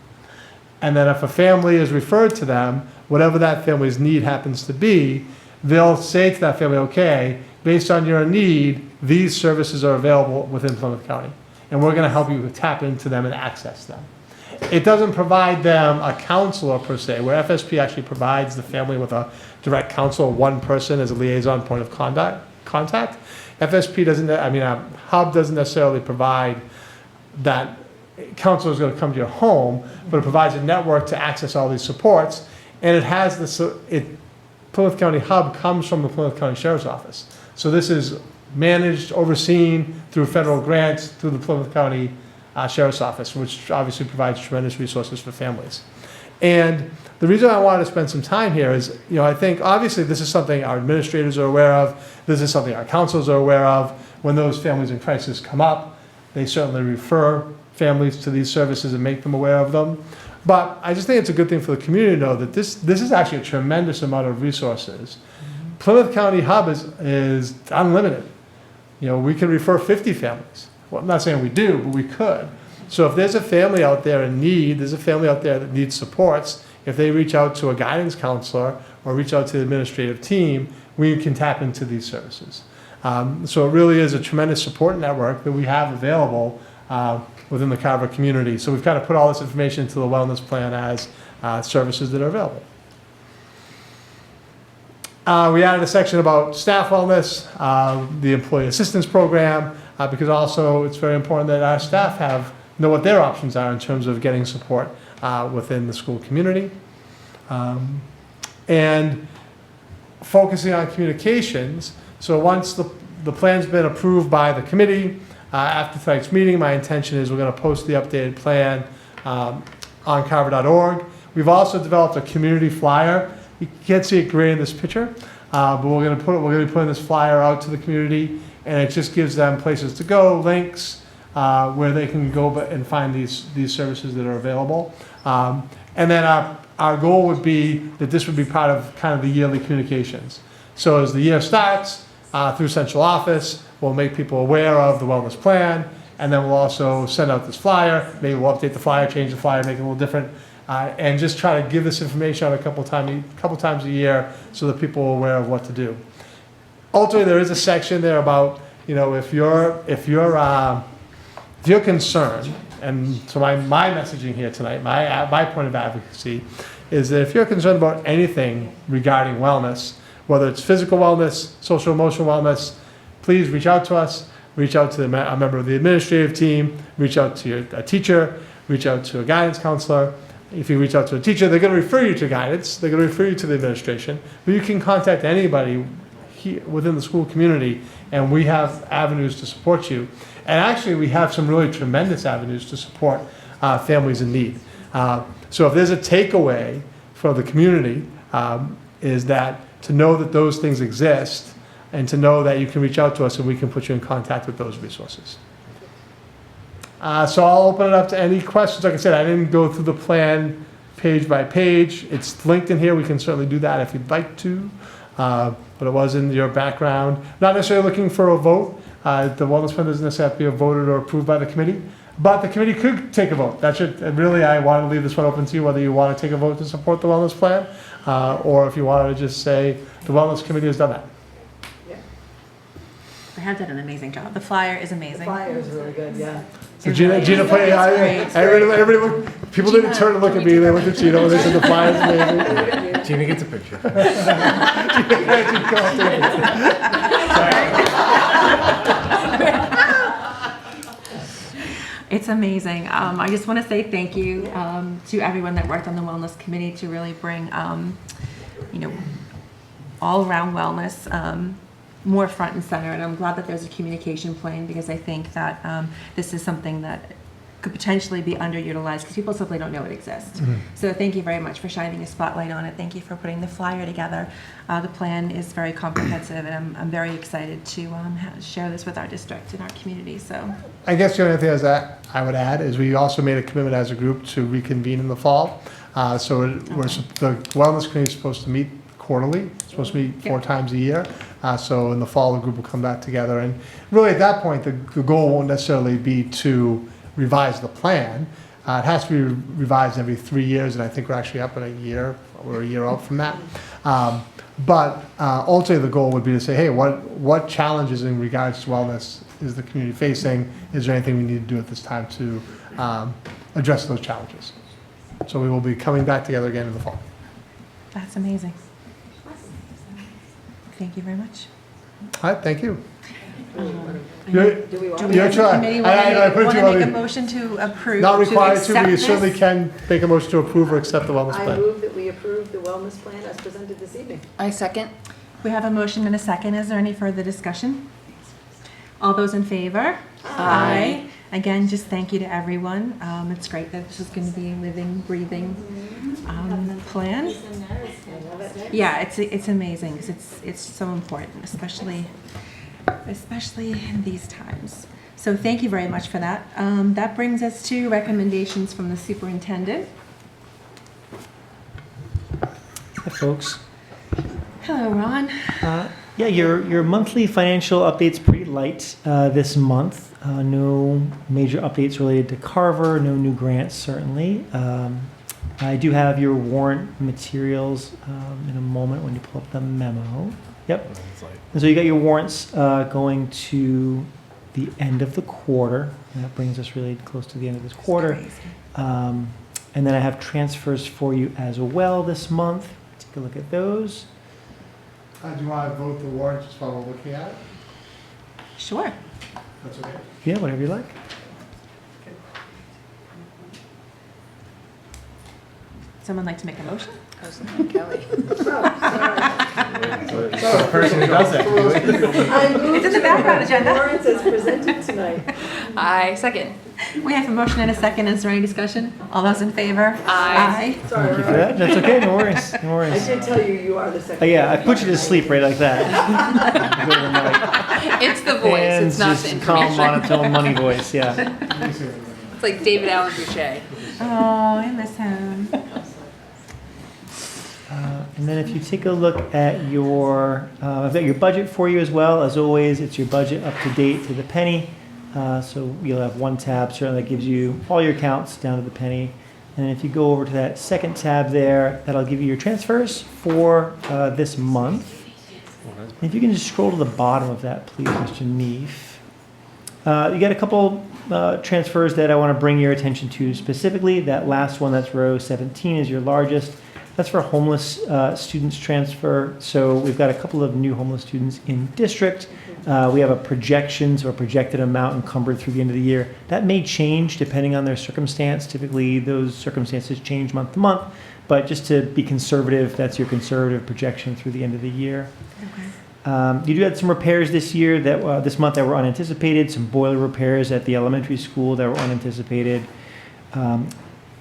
Speaker 3: And then if a family is referred to them, whatever that family's need happens to be, they'll say to that family, okay, based on your need, these services are available within Plymouth County. And we're going to help you tap into them and access them. It doesn't provide them a counselor per se, where FSP actually provides the family with a direct counselor, one person as a liaison point of contact. FSP doesn't, Hub doesn't necessarily provide that counselor is going to come to your home, but it provides a network to access all these supports. And it has this, Plymouth County Hub comes from the Plymouth County Sheriff's Office. So this is managed, overseen through federal grants through the Plymouth County Sheriff's Office, which obviously provides tremendous resources for families. And the reason I wanted to spend some time here is, I think obviously this is something our administrators are aware of. This is something our counselors are aware of. When those families in crisis come up, they certainly refer families to these services and make them aware of them. But I just think it's a good thing for the community to know that this is actually a tremendous amount of resources. Plymouth County Hub is unlimited. We can refer 50 families. Well, I'm not saying we do, but we could. So if there's a family out there in need, there's a family out there that needs supports, if they reach out to a guidance counselor or reach out to the administrative team, we can tap into these services. So it really is a tremendous support network that we have available within the Carver community. So we've kind of put all this information into the wellness plan as services that are available. We added a section about staff wellness, the employee assistance program, because also it's very important that our staff have know what their options are in terms of getting support within the school community. And focusing on communications. So once the plan's been approved by the committee, after tonight's meeting, my intention is we're going to post the updated plan on carver.org. We've also developed a community flyer. You can't see it great in this picture, but we're going to be putting this flyer out to the community, and it just gives them places to go, links where they can go and find these services that are available. And then our goal would be that this would be part of kind of the yearly communications. So as the year starts, through central office, we'll make people aware of the wellness plan, and then we'll also send out this flyer. Maybe we'll update the flyer, change the flyer, make it a little different, and just try to give this information out a couple times a year so that people are aware of what to do. Ultimately, there is a section there about, if you're concerned, and so my messaging here tonight, my point of advocacy is that if you're concerned about anything regarding wellness, whether it's physical wellness, social emotional wellness, please reach out to us, reach out to a member of the administrative team, reach out to a teacher, reach out to a guidance counselor. If you reach out to a teacher, they're going to refer you to guidance, they're going to refer you to the administration, but you can contact anybody within the school community, and we have avenues to support you. And actually, we have some really tremendous avenues to support families in need. So if there's a takeaway for the community, is that to know that those things exist, and to know that you can reach out to us and we can put you in contact with those resources. So I'll open it up to any questions. Like I said, I didn't go through the plan page by page. It's linked in here. We can certainly do that if you'd like to. But it was in your background. Not necessarily looking for a vote. The wellness plan doesn't necessarily have to be voted or approved by the committee, but the committee could take a vote. Really, I want to leave this one open to you, whether you want to take a vote to support the wellness plan, or if you wanted to just say the wellness committee has done that.
Speaker 1: They have done an amazing job. The flyer is amazing.
Speaker 9: The flyer is really good, yeah.
Speaker 3: So Gina played. Everybody looked, people didn't turn to look at me. They looked at Gina and they said the flyer's amazing.
Speaker 2: Gina gets a picture.
Speaker 1: It's amazing. I just want to say thank you to everyone that worked on the wellness committee to really bring, all around wellness more front and center. And I'm glad that there's a communication plan, because I think that this is something that could potentially be underutilized because people simply don't know it exists. Mm-hmm. So thank you very much for shining a spotlight on it. Thank you for putting the flyer together. The plan is very comprehensive, and I'm very excited to share this with our district and our community. So
Speaker 3: I guess the only thing is that I would add is we also made a commitment as a group to reconvene in the fall. The wellness committee is supposed to meet quarterly. It's supposed to meet 4 times a year. So in the fall, the group will come back together. And really at that point, the goal won't necessarily be to revise the plan. It has to be revised every 3 years, and I think we're actually up in a year. We're a year out from that. But ultimately, the goal would be to say, hey, what challenges in regards to wellness is the community facing? Is there anything we need to do at this time to address those challenges? So we will be coming back together again in the fall.
Speaker 1: that's amazing. Thank you very much.
Speaker 3: All right, thank you.
Speaker 1: Do we as a committee want to make a motion to approve?
Speaker 3: Not required to, but you
Speaker 1: accept
Speaker 3: certainly
Speaker 1: this?
Speaker 3: can make a motion to approve or accept the wellness
Speaker 9: I
Speaker 3: plan.
Speaker 9: move that we approve the wellness plan as presented this evening.
Speaker 5: I second.
Speaker 1: We have a motion and a second. Is there any further discussion? All those in favor? Aye. Again, just thank you to everyone. It's great that this is going to be a living, breathing plan. Yeah, it's amazing because it's so important, especially in these times. So thank you very much for that. That brings us to recommendations from the superintendent.
Speaker 2: Hi, folks.
Speaker 1: Hello, Ron.
Speaker 2: Yeah, your monthly financial update's pretty light this month. No major updates related to Carver, no new grants, certainly. I do have your warrant materials in a moment when you pull up the memo. Yep. And so you got your warrants going to the end of the quarter. And that brings us really close to the end of this quarter. And then I have transfers for you as well this month. Take a look at those.
Speaker 3: Do you want to vote the warrant just while we're looking at it?
Speaker 1: Sure.
Speaker 3: That's okay.
Speaker 2: Yeah, whatever you like.
Speaker 1: Someone like to make a motion?
Speaker 5: I was looking at Kelly.
Speaker 3: The person who does that.
Speaker 1: It's in the background agenda.
Speaker 9: Warrants as presented tonight.
Speaker 5: I second.
Speaker 1: We have a motion and a second. Is there any discussion? All those in favor?
Speaker 5: Aye.
Speaker 9: Sorry,
Speaker 2: Thank you for
Speaker 9: Rory.
Speaker 2: that. That's okay, no worries, no
Speaker 9: I
Speaker 2: worries.
Speaker 9: did tell you you are the second.
Speaker 2: Oh, yeah, I put you to sleep right like that. Middle of the night.
Speaker 5: It's the voice,
Speaker 2: And
Speaker 5: it's not the
Speaker 2: just calm,
Speaker 5: information.
Speaker 2: monotone, money voice, yeah.
Speaker 5: It's like David Allen Boucher.
Speaker 1: Oh, I miss him.
Speaker 2: And then if you take a look at your, I've got your budget for you as well. As always, it's your budget up to date to the penny. So you'll have one tab certainly that gives you all your accounts down to the penny. And if you go over to that second tab there, that'll give you your transfers for this month. And if you can just scroll to the bottom of that, please, Mr. Neef. You got a couple transfers that I want to bring your attention to specifically. That last one, that's row 17, is your largest. That's for homeless students transfer. So we've got a couple of new homeless students in district. We have a projections or projected amount encumbered through the end of the year. That may change depending on their circumstance. Typically, those circumstances change month to month. But just to be conservative, that's your conservative projection through the end of the year. You do have some repairs this year this month that were unanticipated. Some boiler repairs at the elementary school that were unanticipated.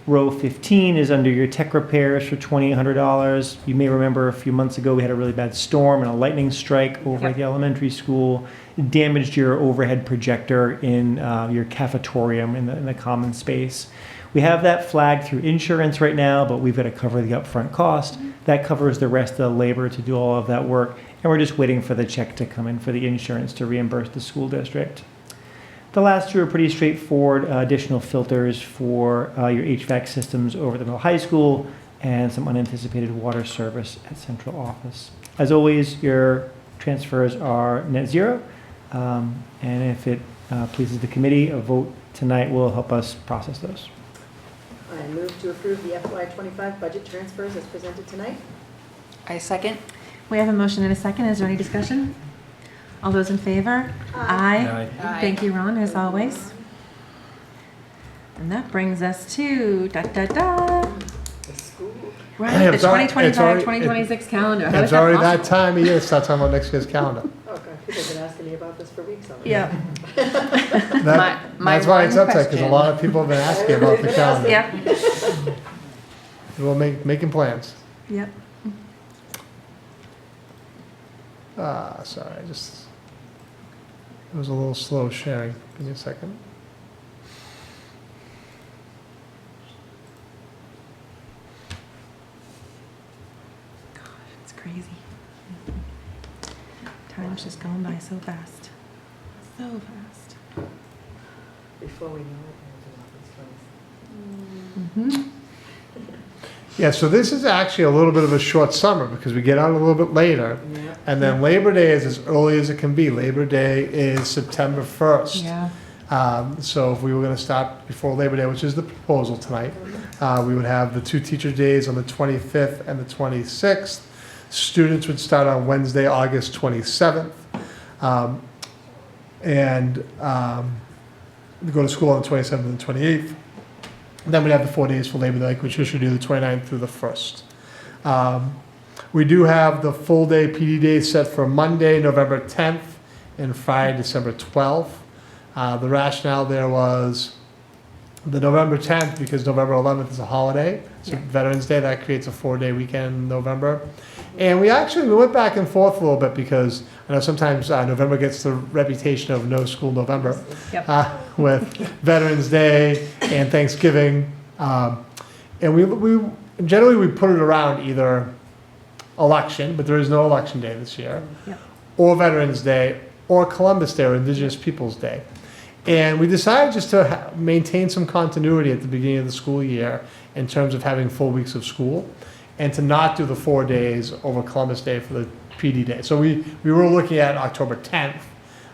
Speaker 2: Row 15 is under your tech repairs for $2,800. You may remember a few months ago we had a really bad storm and a lightning strike over at the elementary school. It damaged your overhead projector in your cafetorium in the common space. We have that flagged through insurance right now, but we've got to cover the upfront cost. That covers the rest of the labor to do all of that work, and we're just waiting for the check to come in for the insurance to reimburse the school district. The last two are pretty straightforward, additional filters for your HVAC systems over the middle high school and some unanticipated water service at central office. As always, your transfers are net zero, and if it pleases the committee, a vote tonight will help us process those.
Speaker 9: I move to approve the FY25 budget transfers as presented tonight.
Speaker 5: I second.
Speaker 1: We have a motion and a second. Is there any discussion? All those in favor? Aye.
Speaker 5: Aye.
Speaker 1: Thank you, Ron, as always. And that brings us to
Speaker 9: The school.
Speaker 1: right,
Speaker 3: Hey,
Speaker 1: the
Speaker 3: it's already-
Speaker 1: 2025,
Speaker 3: it's already-
Speaker 1: 2026 calendar. How is
Speaker 3: It's already that
Speaker 1: possible?
Speaker 3: time of year, to start talking about next year's calendar.
Speaker 9: Oh, God, people have been asking me about this for weeks already.
Speaker 1: Yeah,
Speaker 5: My
Speaker 3: That's why it's
Speaker 5: one
Speaker 3: upset, because a
Speaker 5: question.
Speaker 3: lot of people have been asking about the calendar.
Speaker 1: yep,
Speaker 3: We're making plans.
Speaker 1: yep.
Speaker 3: Sorry, it was a little slow sharing. Give me a second.
Speaker 1: Gosh, it's crazy. Time's just going by so fast. So fast.
Speaker 9: Before we know it, we'll do all this twice.
Speaker 3: Yeah, so this is actually a little bit of a short summer because we get out a little bit later.
Speaker 9: Yeah.
Speaker 3: And then Labor Day is as early as it can be. Labor Day is September 1st.
Speaker 1: Yeah.
Speaker 3: So if we were going to start before Labor Day, which is the proposal tonight, we would have the two teacher days on the 25th and the 26th. Students would start on Wednesday, August 27th. And go to school on the 27th and 28th. Then we'd have the 4 days for Labor Day, which we should do the 29th through the 1st. We do have the full day PD days set for Monday, November 10th, and Friday, December 12th. The rationale there was the November 10th, because November 11th is a holiday, so Veterans Day, that creates a 4-day weekend in November. And we went back and forth a little bit because I know sometimes November gets the reputation of no school November with Veterans Day and Thanksgiving. And we generally we put it around either election, but there is no election day this year, or Veterans Day, or Columbus Day, or Indigenous Peoples Day. And we decided just to maintain some continuity at the beginning of the school year in terms of having full weeks of school, and to not do the 4 days over Columbus Day for the PD Day. So we were looking at October 10th.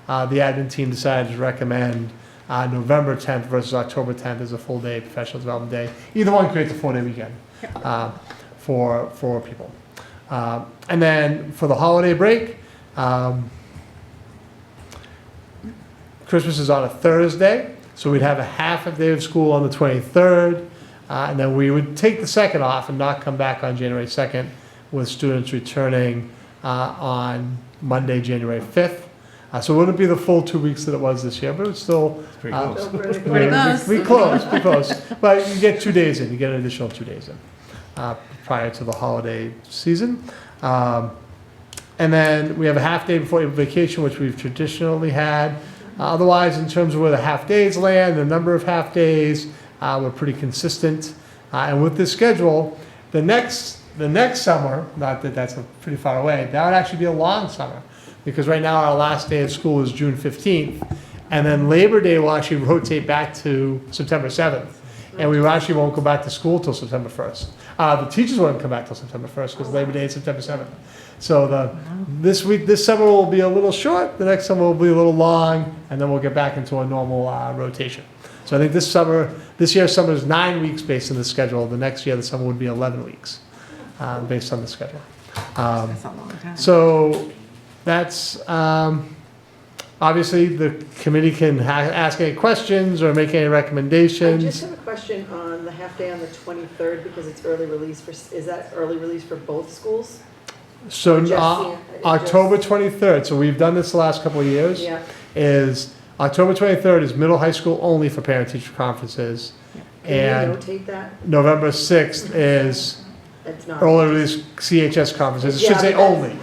Speaker 3: The admin team decided to recommend November 10th versus October 10th as a full day professional development day. Either one creates a 4-day weekend for people. And then for the holiday break, Christmas is on a Thursday, so we'd have a half a day of school on the 23rd, And then we would take the 2nd off and not come back on January 2nd, with students returning on Monday, January 5th. So it wouldn't be the full 2 weeks that it was this year, but it's still
Speaker 2: pretty close.
Speaker 1: Pretty close.
Speaker 3: We close. But you get 2 days in. You get an additional 2 days in prior to the holiday season. And then we have a half day before vacation, which we've traditionally had. Otherwise, in terms of where the half days land, the number of half days, we're pretty consistent. And with this schedule, the next summer, not that that's pretty far away, that would actually be a long summer. Because right now our last day of school is June 15th. And then Labor Day will actually rotate back to September 7th. And we actually won't go back to school till September 1st. The teachers won't come back till September 1st because Labor Day is September 7th. So this summer will be a little short, the next summer will be a little long, and then we'll get back into a normal rotation. So I think this year's summer is 9 weeks based on the schedule. The next year, the summer would be 11 weeks based on the schedule.
Speaker 1: That's a long time.
Speaker 3: So that's, obviously, the committee can ask any questions or make any
Speaker 9: I
Speaker 3: recommendations.
Speaker 9: just have a question on the half day on the 23rd, because it's early release is that early release for both schools?
Speaker 3: So
Speaker 9: Just-
Speaker 3: October 23rd, so we've done this the last couple of years,
Speaker 9: Yeah.
Speaker 3: is October 23rd is middle high school only for parent-teacher conferences.
Speaker 9: Can
Speaker 3: And
Speaker 9: you notate that?
Speaker 3: November 6th is
Speaker 9: It's not.
Speaker 3: early release CHS conferences. It should
Speaker 9: Yeah,
Speaker 3: say
Speaker 9: but that's-
Speaker 3: only.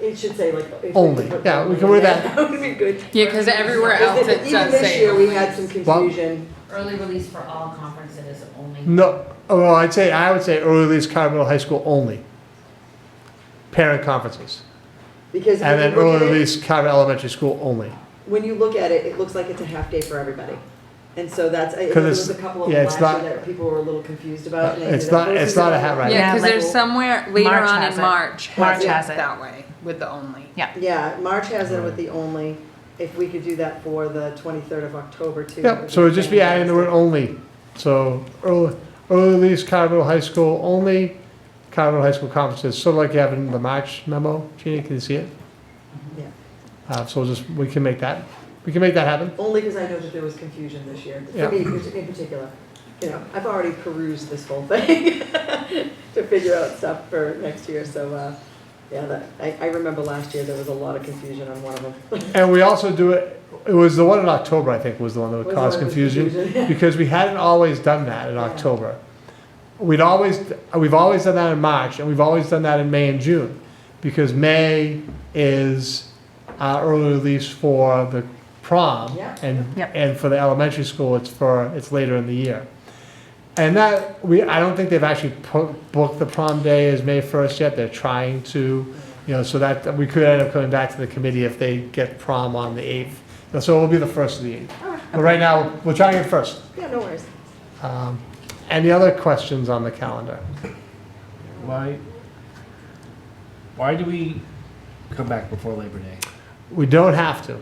Speaker 9: It should say like. if we
Speaker 3: Only.
Speaker 9: could put
Speaker 3: Yeah, we
Speaker 9: only
Speaker 3: can
Speaker 9: in
Speaker 3: wear
Speaker 9: there,
Speaker 3: that.
Speaker 9: That would be good.
Speaker 5: Yeah, because everywhere else it
Speaker 9: Even
Speaker 5: does
Speaker 9: this
Speaker 5: say.
Speaker 9: year, we had some confusion.
Speaker 10: Early release for all conferences only.
Speaker 3: No, well, I would say early release Carver Middle High School only. Parent conferences.
Speaker 9: Because
Speaker 3: And
Speaker 9: when
Speaker 3: then
Speaker 9: you look
Speaker 3: early
Speaker 9: at it-
Speaker 3: release Carver Elementary School only.
Speaker 9: when you look at it, it looks like it's a half day for everybody. And so that's, there
Speaker 3: 'Cause
Speaker 9: was
Speaker 3: it's-
Speaker 9: a couple of
Speaker 3: yeah,
Speaker 9: them
Speaker 3: it's
Speaker 9: last
Speaker 3: not-
Speaker 9: year that people were a little confused about. and they
Speaker 3: It's
Speaker 9: said,
Speaker 3: not-
Speaker 9: "Oh, this
Speaker 3: it's
Speaker 9: is
Speaker 3: not a
Speaker 9: all-"
Speaker 3: hat right.
Speaker 5: Yeah,
Speaker 1: Yeah,
Speaker 5: because
Speaker 1: like-
Speaker 5: there's somewhere later
Speaker 1: March
Speaker 5: on
Speaker 1: has
Speaker 5: in
Speaker 1: it.
Speaker 5: March.
Speaker 1: March
Speaker 5: it
Speaker 1: has it.
Speaker 5: that way with the only.
Speaker 1: Yeah.
Speaker 9: Yeah, March has it with the only, if we could do that for the 23rd of October too. that
Speaker 3: Yep,
Speaker 9: would
Speaker 3: so it'd just be adding the word
Speaker 9: fantastic.
Speaker 3: only. So early release Carver Middle High School only, Carver Middle High School conferences, sort of like you have in the March memo. Jeannie, can you see it?
Speaker 9: Yeah.
Speaker 3: So we can make that happen.
Speaker 9: Only because I know that there was confusion this year,
Speaker 3: Yeah.
Speaker 9: for me in particular. You know, I've already perused this whole thing to figure out stuff for next year, so, yeah, I remember last year there was a lot of confusion on one of them.
Speaker 3: And we also do it was the one in October, I think, was the one that would
Speaker 9: Was
Speaker 3: cause
Speaker 9: the one with
Speaker 3: confusion.
Speaker 9: confusion.
Speaker 3: Because we hadn't always done that in
Speaker 9: Yeah.
Speaker 3: October. We've always done that in March, and we've always done that in May and June. Because May is early release for the prom,
Speaker 9: Yeah.
Speaker 1: Yep.
Speaker 3: and for the elementary school, it's later in the year. And I don't think they've actually booked the prom day as May 1st yet. They're trying to, so that we could end up coming back to the committee if they get prom on the 8th. So it'll be the 1st of the 8th. But right now, we're trying it first.
Speaker 9: Yeah, no worries.
Speaker 3: Any other questions on the calendar?
Speaker 2: Why do we come back before Labor Day?
Speaker 3: We don't have to.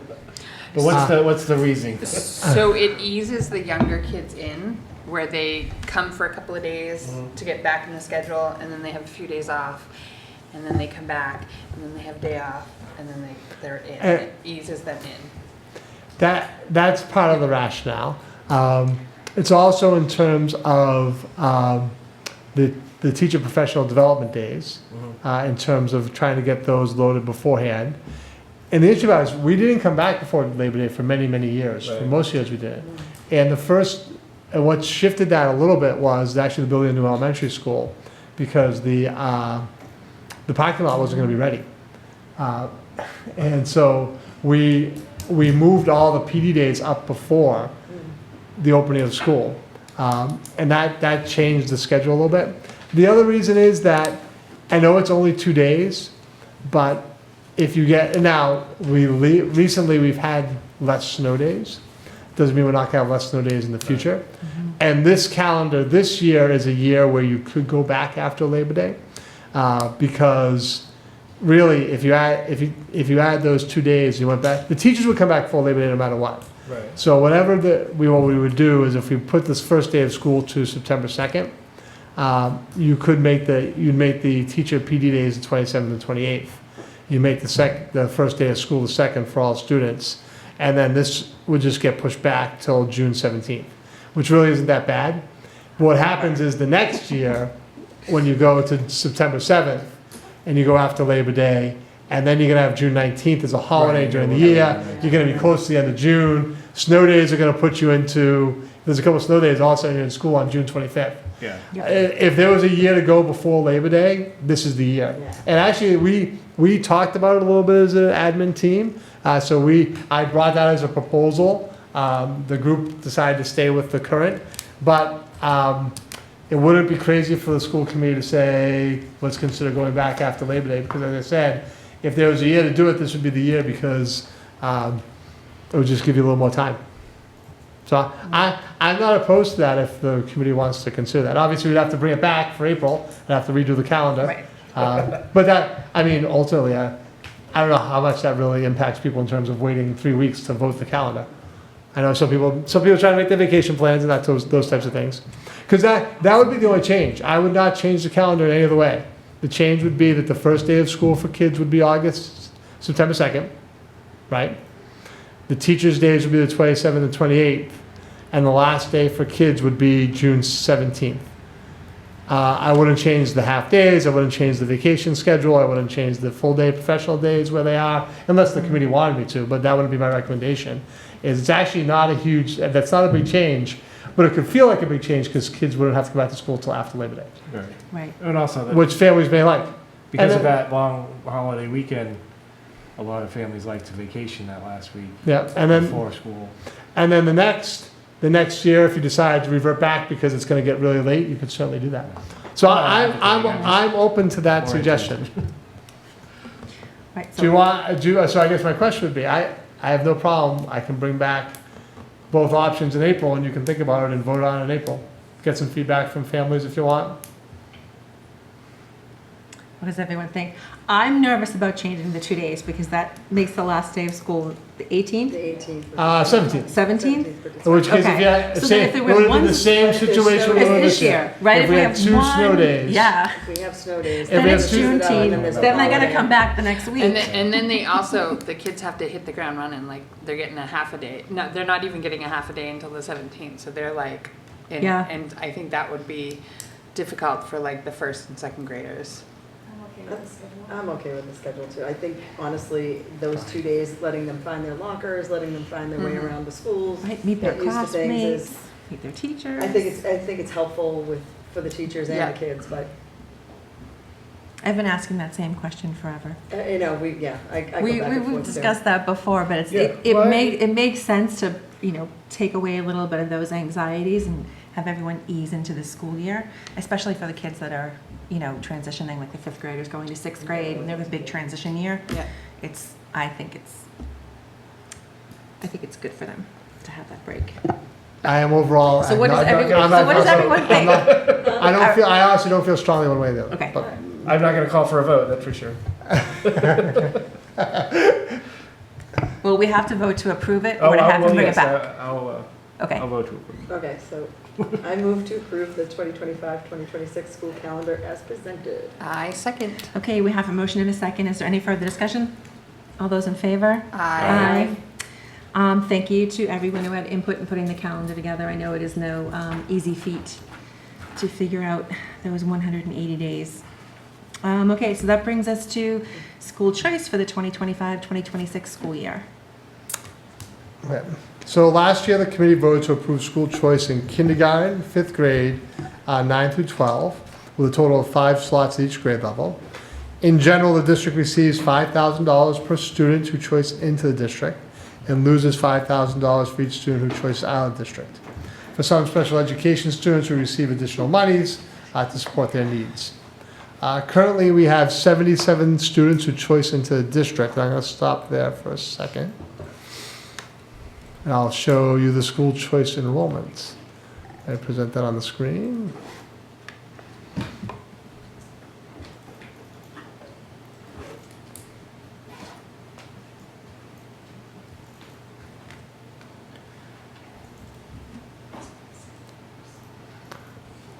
Speaker 2: But what's the reasoning?
Speaker 5: So it eases the younger kids in, where they come for a couple of days to get back in the schedule, and then they have a few days off, and then they come back, and then they have a day off, and then they're in. And it eases them in.
Speaker 3: That's part of the rationale. It's also in terms of the teacher professional development days, in terms of trying to get those loaded beforehand. And the issue about it is we didn't come back before Labor Day for many, many years. For
Speaker 2: Right.
Speaker 3: most years we did. And what shifted that a little bit was actually the building a new elementary school, because the parking lot wasn't going to be ready. And so we moved all the PD days up before the opening of school. And that changed the schedule a little bit. The other reason is that I know it's only 2 days, but if you recently we've had less snow days. Doesn't mean we're not gonna have less snow days in the future. And this calendar, this year is a year where you could go back after Labor Day. Because really, if you add those 2 days, you went back, the teachers would come back for Labor Day no matter what.
Speaker 2: Right.
Speaker 3: So whatever what we would do is if we put this first day of school to September 2nd, you'd make the teacher PD days the 27th and 28th. You make the first day of school the 2nd for all students, and then this would just get pushed back till June 17th, which really isn't that bad. But what happens is the next year, when you go to September 7th, and you go after Labor Day, and then you're gonna have June 19th as a holiday during the year, you're gonna be close to the end of June. Snow days are gonna put you into, there's a couple of snow days also, you're in school on June 25th.
Speaker 2: Yeah.
Speaker 3: If there was a year to go before Labor Day, this is the year. And actually, we talked about it a little bit as an admin team. So I brought that as a proposal. The group decided to stay with the current, but it wouldn't be crazy for the school committee to say, let's consider going back after Labor Day, because as I said, if there was a year to do it, this would be the year, because it would just give you a little more time. So I'm not opposed to that if the committee wants to consider that. Obviously, we'd have to bring it back for April and have to redo the calendar.
Speaker 1: Right.
Speaker 3: But that, I mean, ultimately, I don't know how much that really impacts people in terms of waiting 3 weeks to vote the calendar. I know some people try to make their vacation plans and those types of things. Because that would be the only change. I would not change the calendar in any other way. The change would be that the first day of school for kids would be September 2nd, right? The teachers' days would be the 27th and 28th, and the last day for kids would be June 17th. I wouldn't change the half days, I wouldn't change the vacation schedule, I wouldn't change the full day professional days where they are, unless the committee wanted me to, but that wouldn't be my recommendation. It's actually not that's not a big change, but it could feel like a big change because kids wouldn't have to go back to school until after Labor Day,
Speaker 2: Right.
Speaker 1: Right.
Speaker 2: And also,
Speaker 3: which families may like.
Speaker 2: because
Speaker 3: and
Speaker 2: of
Speaker 3: then-
Speaker 2: that long holiday weekend, a lot of families like to vacation that last week
Speaker 3: Yeah, and then
Speaker 2: before school.
Speaker 3: And then the next year, if you decide to revert back because it's going to get really late, you could certainly do that. So I'm open to that suggestion.
Speaker 1: Right,
Speaker 3: Do you want? So I guess my question would be, I have no problem. I can bring back both options in April, and you can think about it and vote on it in April. Get some feedback from families if you want.
Speaker 1: What does everyone think? I'm nervous about changing the 2 days because that makes the last day of school the 18th,
Speaker 9: The 18th.
Speaker 3: 17th.
Speaker 1: 17th?
Speaker 3: In which case,
Speaker 1: Okay. So then if there
Speaker 3: it
Speaker 1: were
Speaker 3: would have been
Speaker 1: one-
Speaker 3: the same
Speaker 9: But if there's
Speaker 3: situation
Speaker 9: snow
Speaker 3: we
Speaker 1: It's
Speaker 3: were
Speaker 1: this year, right?
Speaker 3: If we had
Speaker 1: have
Speaker 3: 2 snow
Speaker 1: one-
Speaker 3: days.
Speaker 1: Yeah.
Speaker 9: If we have snow days.
Speaker 3: If we
Speaker 1: Then
Speaker 3: have
Speaker 1: it's
Speaker 3: two-
Speaker 9: and then there's
Speaker 1: Juneteenth.
Speaker 9: a
Speaker 1: Then I gotta
Speaker 9: holiday.
Speaker 1: come back the next week.
Speaker 5: And then they also, the kids have to hit the ground running, like, they're getting a half a day. No, they're not even getting a half a day until the 17th, so they're like,
Speaker 1: Yeah.
Speaker 5: and I think that would be difficult for like the first and second graders.
Speaker 9: I'm okay with the schedule too. I think honestly, those 2 days, letting them find their lockers, letting them find their way around the schools.
Speaker 1: Right, meet their
Speaker 9: get used to things
Speaker 1: classmates,
Speaker 9: is-
Speaker 1: meet their teachers.
Speaker 9: I think it's helpful for the teachers and
Speaker 5: Yeah.
Speaker 9: the kids, but,
Speaker 1: I've been asking that same question forever.
Speaker 9: I go back and forth
Speaker 1: We've
Speaker 9: too.
Speaker 1: discussed that before, but
Speaker 3: Yeah,
Speaker 1: it makes sense to, take away a little bit of those anxieties and have everyone ease into the school year, especially for the kids that are, transitioning, like the 5th graders going to 6th grade, and they have a big transition year.
Speaker 5: Yeah.
Speaker 1: I think it's good for them to have that break.
Speaker 3: I am overall.
Speaker 1: So what does
Speaker 3: I'm not-
Speaker 1: everyone-
Speaker 3: I'm not-
Speaker 1: so what does
Speaker 3: I'm
Speaker 1: everyone
Speaker 3: not-
Speaker 1: think?
Speaker 3: I honestly don't feel strongly one way or the other.
Speaker 1: Okay.
Speaker 3: But
Speaker 2: I'm not going to call for a vote, that's for sure.
Speaker 1: Will we have to vote to approve it, or to have to bring it back?
Speaker 2: I'll
Speaker 1: Okay.
Speaker 2: vote to approve.
Speaker 9: Okay, so I move to approve the 2025-2026 school calendar as presented.
Speaker 5: I second.
Speaker 1: Okay, we have a motion and a second. Is there any further discussion? All those in favor?
Speaker 5: Aye.
Speaker 1: Thank you to everyone who had input in putting the calendar together. I know it is no easy feat to figure out those 180 days. Okay, so that brings us to school choice for the 2025-2026 school year.
Speaker 3: Okay. So last year, the committee voted to approve school choice in kindergarten, 5th grade, 9 through 12, with a total of 5 slots at each grade level. In general, the district receives $5,000 per student who choice into the district and loses $5,000 for each student who choices out of the district. For some special education students, we receive additional monies to support their needs. Currently, we have 77 students who choice into the district. I'm going to stop there for a second. And I'll show you the school choice enrollment. I present that on the screen.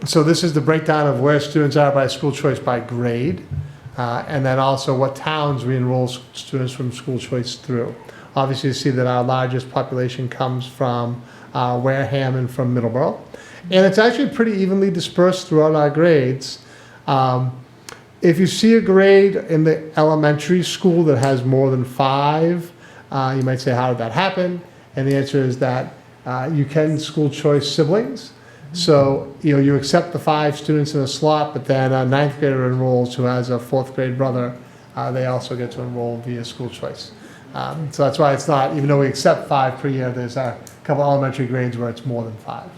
Speaker 3: So this is the breakdown of where students are by school choice by grade, and then also what towns we enroll students from school choice through. Obviously, you see that our largest population comes from Wareham and from Middleborough. And it's actually pretty evenly dispersed throughout our grades. If you see a grade in the elementary school that has more than 5, you might say, how did that happen? And the answer is that you can school choice siblings. So, you accept the 5 students in a slot, but then a 9th grader enrolls who has a 4th grade brother. They also get to enroll via school choice. So that's why it's not, even though we accept 5 per year, there's a couple elementary grades where it's more than 5.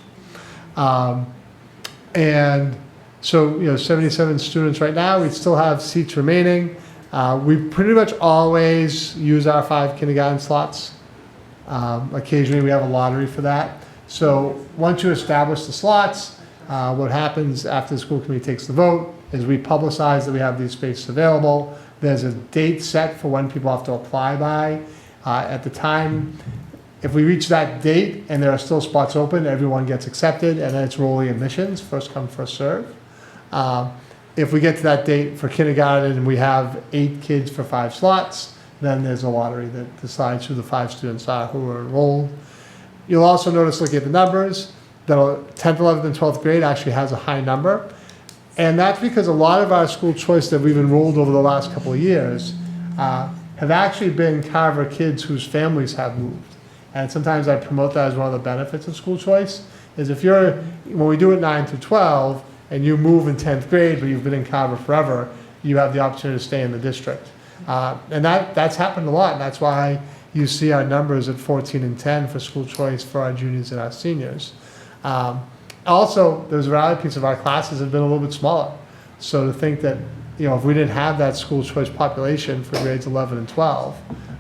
Speaker 3: And so, 77 students right now. We still have seats remaining. We pretty much always use our 5 kindergarten slots. Occasionally we have a lottery for that. So once you establish the slots, what happens after the school committee takes the vote is we publicize that we have these spaces available. There's a date set for when people have to apply by. At the time, if we reach that date and there are still spots open, everyone gets accepted, and then it's rolling admissions, first come, first serve. If we get to that date for kindergarten and we have 8 kids for 5 slots, then there's a lottery that decides who the 5 students are who are enrolled. You'll also notice, looking at the numbers, that 10th, 11th, and 12th grade actually has a high number. And that's because a lot of our school choice that we've enrolled over the last couple of years have actually been Carver kids whose families have moved. And sometimes I promote that as one of the benefits of school choice, is when we do it 9 through 12, and you move in 10th grade, but you've been in Carver forever, you have the opportunity to stay in the district. And that's happened a lot, and that's why you see our numbers at 14 and 10 for school choice for our juniors and our seniors. Also, the reality piece of our classes have been a little bit smaller. So to think that, if we didn't have that school choice population for grades 11 and 12,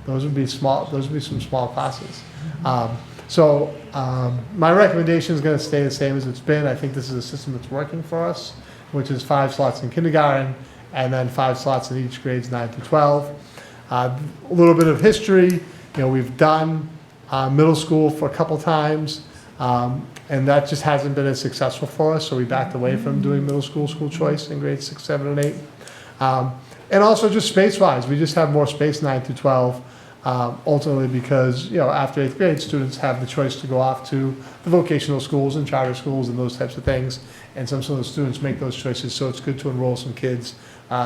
Speaker 3: those would be some small classes. My recommendation is going to stay the same as it's been. I think this is a system that's working for us, which is 5 slots in kindergarten and then 5 slots in each grades 9 through 12. A little bit of history. We've done middle school for a couple times, and that just hasn't been as successful for us, so we backed away from doing middle school choice in grades 6, 7, and 8. And also just space-wise, we just have more space 9 through 12, ultimately because, after 8th grade, students have the choice to go off to the vocational schools and charter schools and those types of things, and some of those students make those choices, so it's good to enroll some kids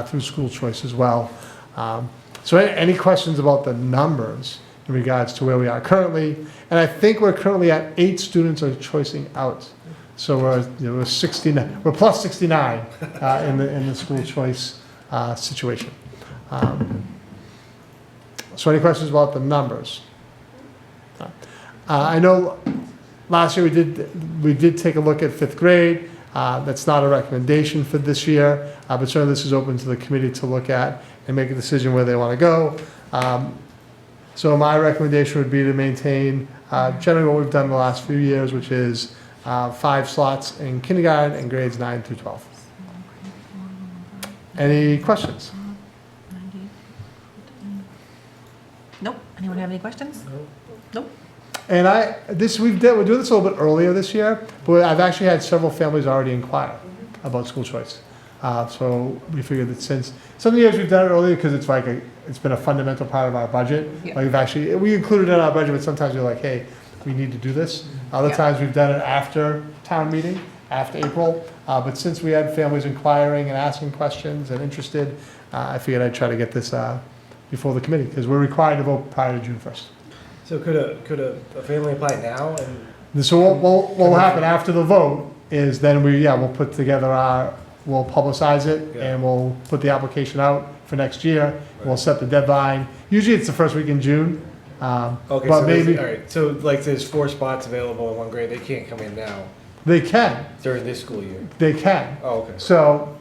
Speaker 3: through school choice as well. So any questions about the numbers in regards to where we are currently? And I think we're currently at 8 students are choicing out. So we're 69. We're plus 69 in the school choice situation. So any questions about the numbers? I know last year we did take a look at 5th grade. That's not a recommendation for this year, but certainly this is open to the committee to look at and make a decision where they want to go. So my recommendation would be to maintain generally what we've done the last few years, which is 5 slots in kindergarten and grades 9 through 12. Any questions?
Speaker 1: Nope. Anyone have any questions? Nope.
Speaker 3: And we're doing this a little bit earlier this year, but I've actually had several families already inquire about school choice. So we figured that since some years we've done it earlier because it's been a fundamental part of our budget. Yeah. We included it in our budget, but sometimes we're like, hey, we need to do this. Other times we've done it after town meeting, after April. But since we had families inquiring and asking questions and interested, I figured I'd try to get this before the committee because we're required to vote prior to June 1st.
Speaker 2: So could a family apply now?
Speaker 3: So what will happen after the vote is then we'll put together we'll publicize it and we'll put the application out for next year. Right. We'll set the deadline. Usually it's the first week in June.
Speaker 2: Okay,
Speaker 3: but
Speaker 2: so
Speaker 3: maybe
Speaker 2: all right. So there's 4 spots available in one grade. They can't come in now.
Speaker 3: They can.
Speaker 2: During this school year.
Speaker 3: They can.
Speaker 2: Oh, okay.
Speaker 3: So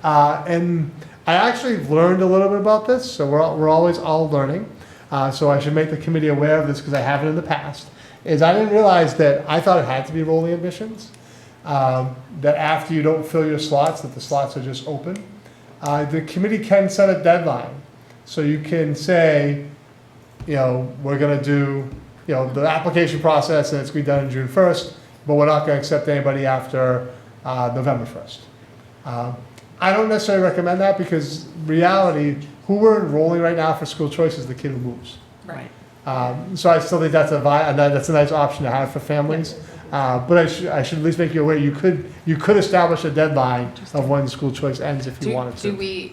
Speaker 3: and I actually learned a little bit about this. So we're always all learning. So I should make the committee aware of this because I haven't in the past. I didn't realize that I thought it had to be rolling admissions. That after you don't fill your slots, that the slots are just open. The committee can set a deadline. So you can say, we're going to do, the application process and it's going to be done on June 1st, but we're not going to accept anybody after November 1st. I don't necessarily recommend that because reality, who we're enrolling right now for school choice is the kid who moves.
Speaker 1: Right.
Speaker 3: So I still think that's a nice option to have for families. But I should at least make you aware, you could establish a deadline of when school choice ends if you wanted to.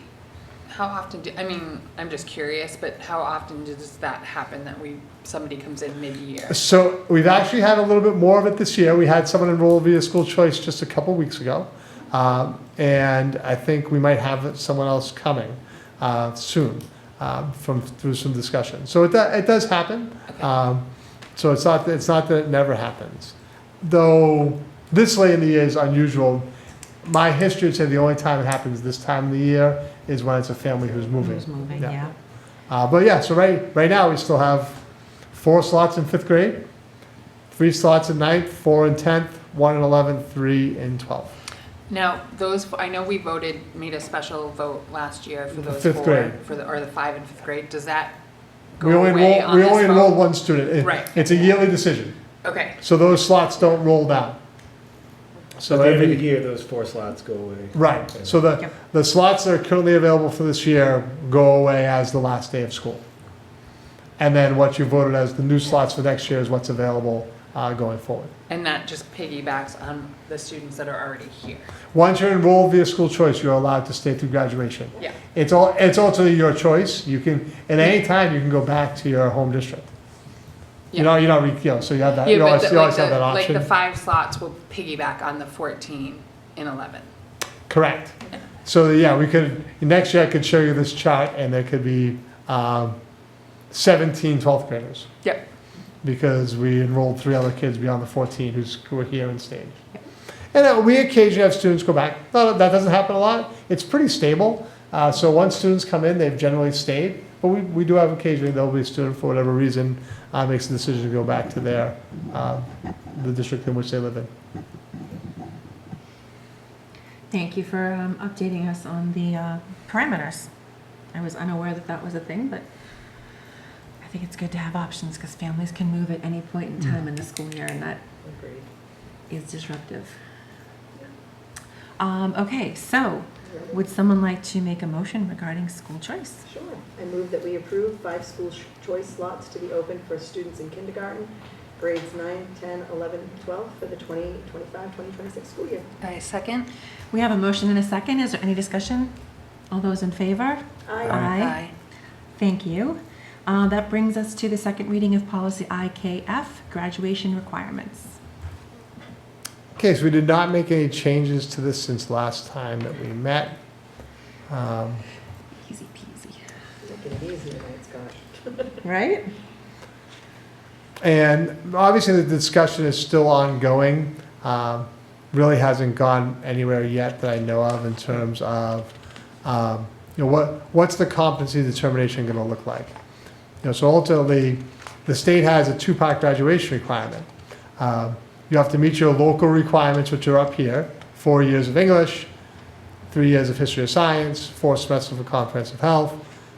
Speaker 5: How often I mean, I'm just curious, but how often does that happen that somebody comes in mid-year?
Speaker 3: So we've actually had a little bit more of it this year. We had someone enroll via school choice just a couple weeks ago. And I think we might have someone else coming soon through some discussion. So it does happen.
Speaker 5: Okay.
Speaker 3: So it's not that it never happens. Though this late in the year is unusual. My history would say the only time it happens this time of the year is when it's a family who's moving. But yeah, so right now we still have 4 slots in 5th grade, 3 slots in 9th, 4 in 10th, 1 in 11th, 3 in 12th.
Speaker 5: Now, I know we made a special vote last year for those
Speaker 3: 5th grade.
Speaker 5: or the 5 and 5th grade. Does that go
Speaker 3: We
Speaker 5: away on
Speaker 3: only
Speaker 5: this vote?
Speaker 3: enrolled one student.
Speaker 5: Right.
Speaker 3: It's a yearly decision.
Speaker 5: Okay.
Speaker 3: So those slots don't roll down.
Speaker 2: So at the end of the year, those 4 slots go away.
Speaker 3: Right. So the slots that are currently available for this year go away as the last day of school. And then what you voted as the new slots for next year is what's available going forward.
Speaker 5: And that just piggybacks on the students that are already here.
Speaker 3: Once you're enrolled via school choice, you're allowed to stay through graduation.
Speaker 5: Yeah.
Speaker 3: It's ultimately your choice. You can, at any time, you can go back to your home district.
Speaker 5: Yeah.
Speaker 3: So you have that.
Speaker 5: Yeah,
Speaker 3: You
Speaker 5: but
Speaker 3: always have that option.
Speaker 5: like the 5 slots will piggyback on the 14 in 11.
Speaker 3: Correct. So yeah, next year I could show you this chart and there could be 17 12th graders.
Speaker 5: Yep.
Speaker 3: Because we enrolled 3 other kids beyond the 14 who are here and stayed. And we occasionally have students go back. No, that doesn't happen a lot. It's pretty stable. So once students come in, they've generally stayed. But we do have occasionally, there'll be a student for whatever reason makes the decision to go back to the district in which they live in.
Speaker 1: Thank you for updating us on the parameters. I was unaware that was a thing, but I think it's good to have options because families can move at any point in time in the school year, and that is disruptive. Okay, so would someone like to make a motion regarding school choice?
Speaker 9: Sure. I move that we approve 5 school choice slots to be open for students in kindergarten, grades 9, 10, 11, 12 for the 2025-2026 school year.
Speaker 5: I second.
Speaker 1: We have a motion and a second. Is there any discussion? All those in favor?
Speaker 9: Aye.
Speaker 1: Thank you. That brings us to the second reading of policy IKF, graduation requirements.
Speaker 3: Okay, so we did not make any changes to this since last time that we met.
Speaker 1: Easy peasy.
Speaker 9: Making it easier, right, Scott?
Speaker 1: Right?
Speaker 3: And obviously the discussion is still ongoing. Really hasn't gone anywhere yet that I know of in terms of what's the competency determination going to look like. So ultimately, the state has a 2-part graduation requirement. You have to meet your local requirements, which are up here: 4 years of English, 3 years of history or science, 4 semesters of comprehensive health,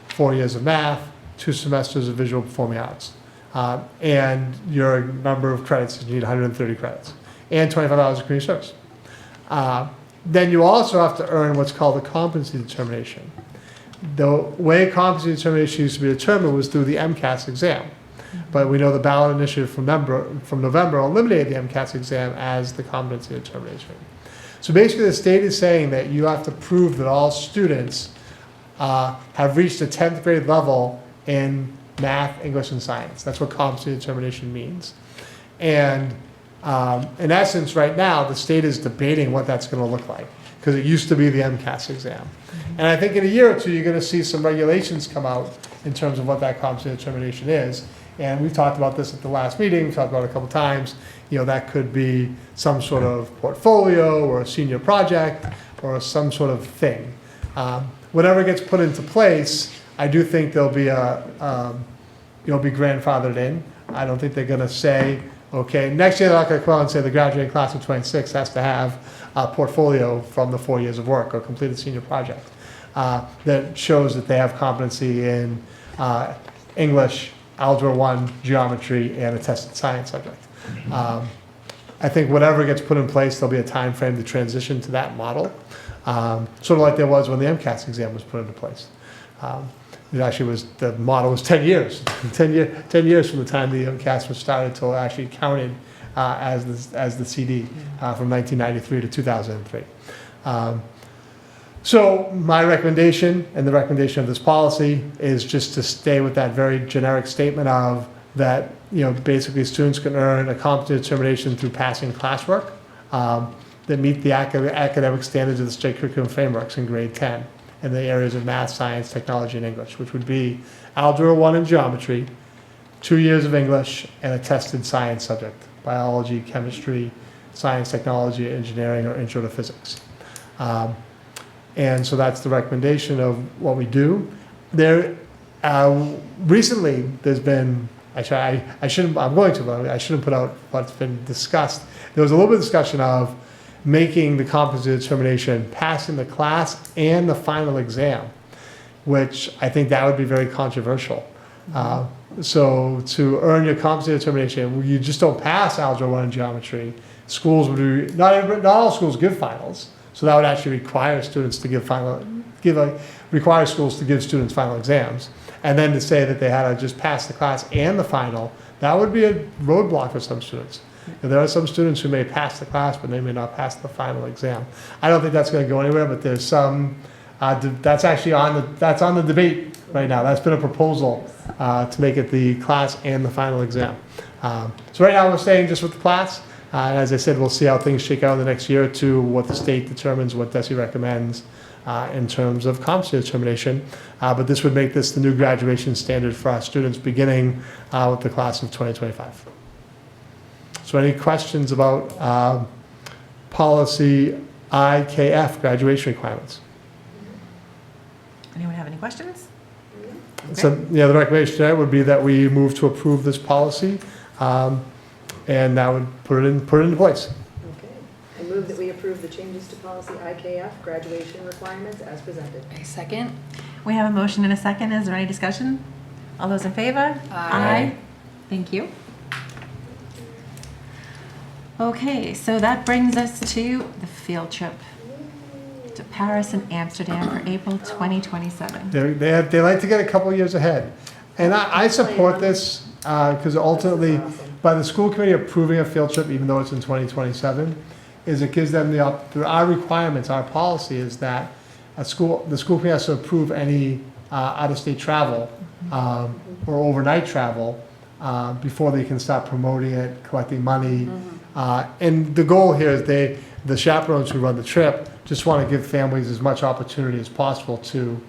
Speaker 3: 4 years of math, 2 semesters of visual performing arts. And your number of credits, you need 130 credits, and 25 hours of community service. Then you also have to earn what's called a competency determination. The way competency determination used to be determined was through the MCAS exam. But we know the ballot initiative from November eliminated the MCAS exam as the competency determination. So basically the state is saying that you have to prove that all students have reached a 10th grade level in math, English, and science. That's what competency determination means. And in essence, right now, the state is debating what that's going to look like, because it used to be the MCAS exam. And I think in a year or two, you're going to see some regulations come out in terms of what that competency determination is. And we've talked about this at the last meeting, we've talked about it a couple times. That could be some sort of portfolio or a senior project or some sort of thing. Whatever gets put into place, I do think there'll be be grandfathered in. I don't think they're going to say, okay, next year they're not going to come out and say the graduating class of 26 has to have a portfolio from the 4 years of work or completed senior project that shows that they have competency in English, Algebra 1, geometry, and a tested science subject. I think whatever gets put in place, there'll be a time frame to transition to that model, sort of like there was when the MCAS exam was put into place. It actually was, the model was 10 years, 10 years from the time the MCAS was started until it actually counted as the CD from 1993 to 2003. So my recommendation and the recommendation of this policy is just to stay with that very generic statement of that, basically students can earn a competency determination through passing classwork that meet the academic standards of the state curriculum frameworks in grade 10 in the areas of math, science, technology, and English, which would be Algebra 1 and geometry, 2 years of English, and a tested science subject, biology, chemistry, science, technology, engineering, or intro to physics. And so that's the recommendation of what we do. There, recently, there's been, actually, I shouldn't, I'm going to, but I shouldn't put out what's been discussed. There was a little bit of discussion of making the competency determination passing the class and the final exam, which I think that would be very controversial. So to earn your competency determination, you just don't pass Algebra 1 and geometry. Schools would do, not all schools give finals. So that would actually require students to require schools to give students final exams. And then to say that they had to just pass the class and the final, that would be a roadblock for some students. And there are some students who may pass the class, but they may not pass the final exam. I don't think that's going to go anywhere, but there's some, that's actually that's on the debate right now. That's been a proposal to make it the class and the final exam. So right now we're staying just with the class. And as I said, we'll see how things shake out in the next year or two, what the state determines, what DESE recommends in terms of competency determination. But this would make this the new graduation standard for our students beginning with the class of 2025. So any questions about policy IKF, graduation requirements?
Speaker 1: Anyone have any questions?
Speaker 3: So the recommendation today would be that we move to approve this policy. And that would put it into place.
Speaker 9: Okay. I move that we approve the changes to policy IKF, graduation requirements, as presented.
Speaker 5: A second?
Speaker 1: We have a motion and a second. Is there any discussion? All those in favor? Aye. Thank you. Okay, so that brings us to the field trip to Paris and Amsterdam for April 2027.
Speaker 3: They like to get a couple years ahead. And I support this because ultimately, by the school committee approving a field trip, even though it's in 2027, is it gives them our requirements, our policy is that the school committee has to approve any out-of-state travel or overnight travel before they can start promoting it, collecting money. And the goal here is the chaperones who run the trip just want to give families as much opportunity as possible to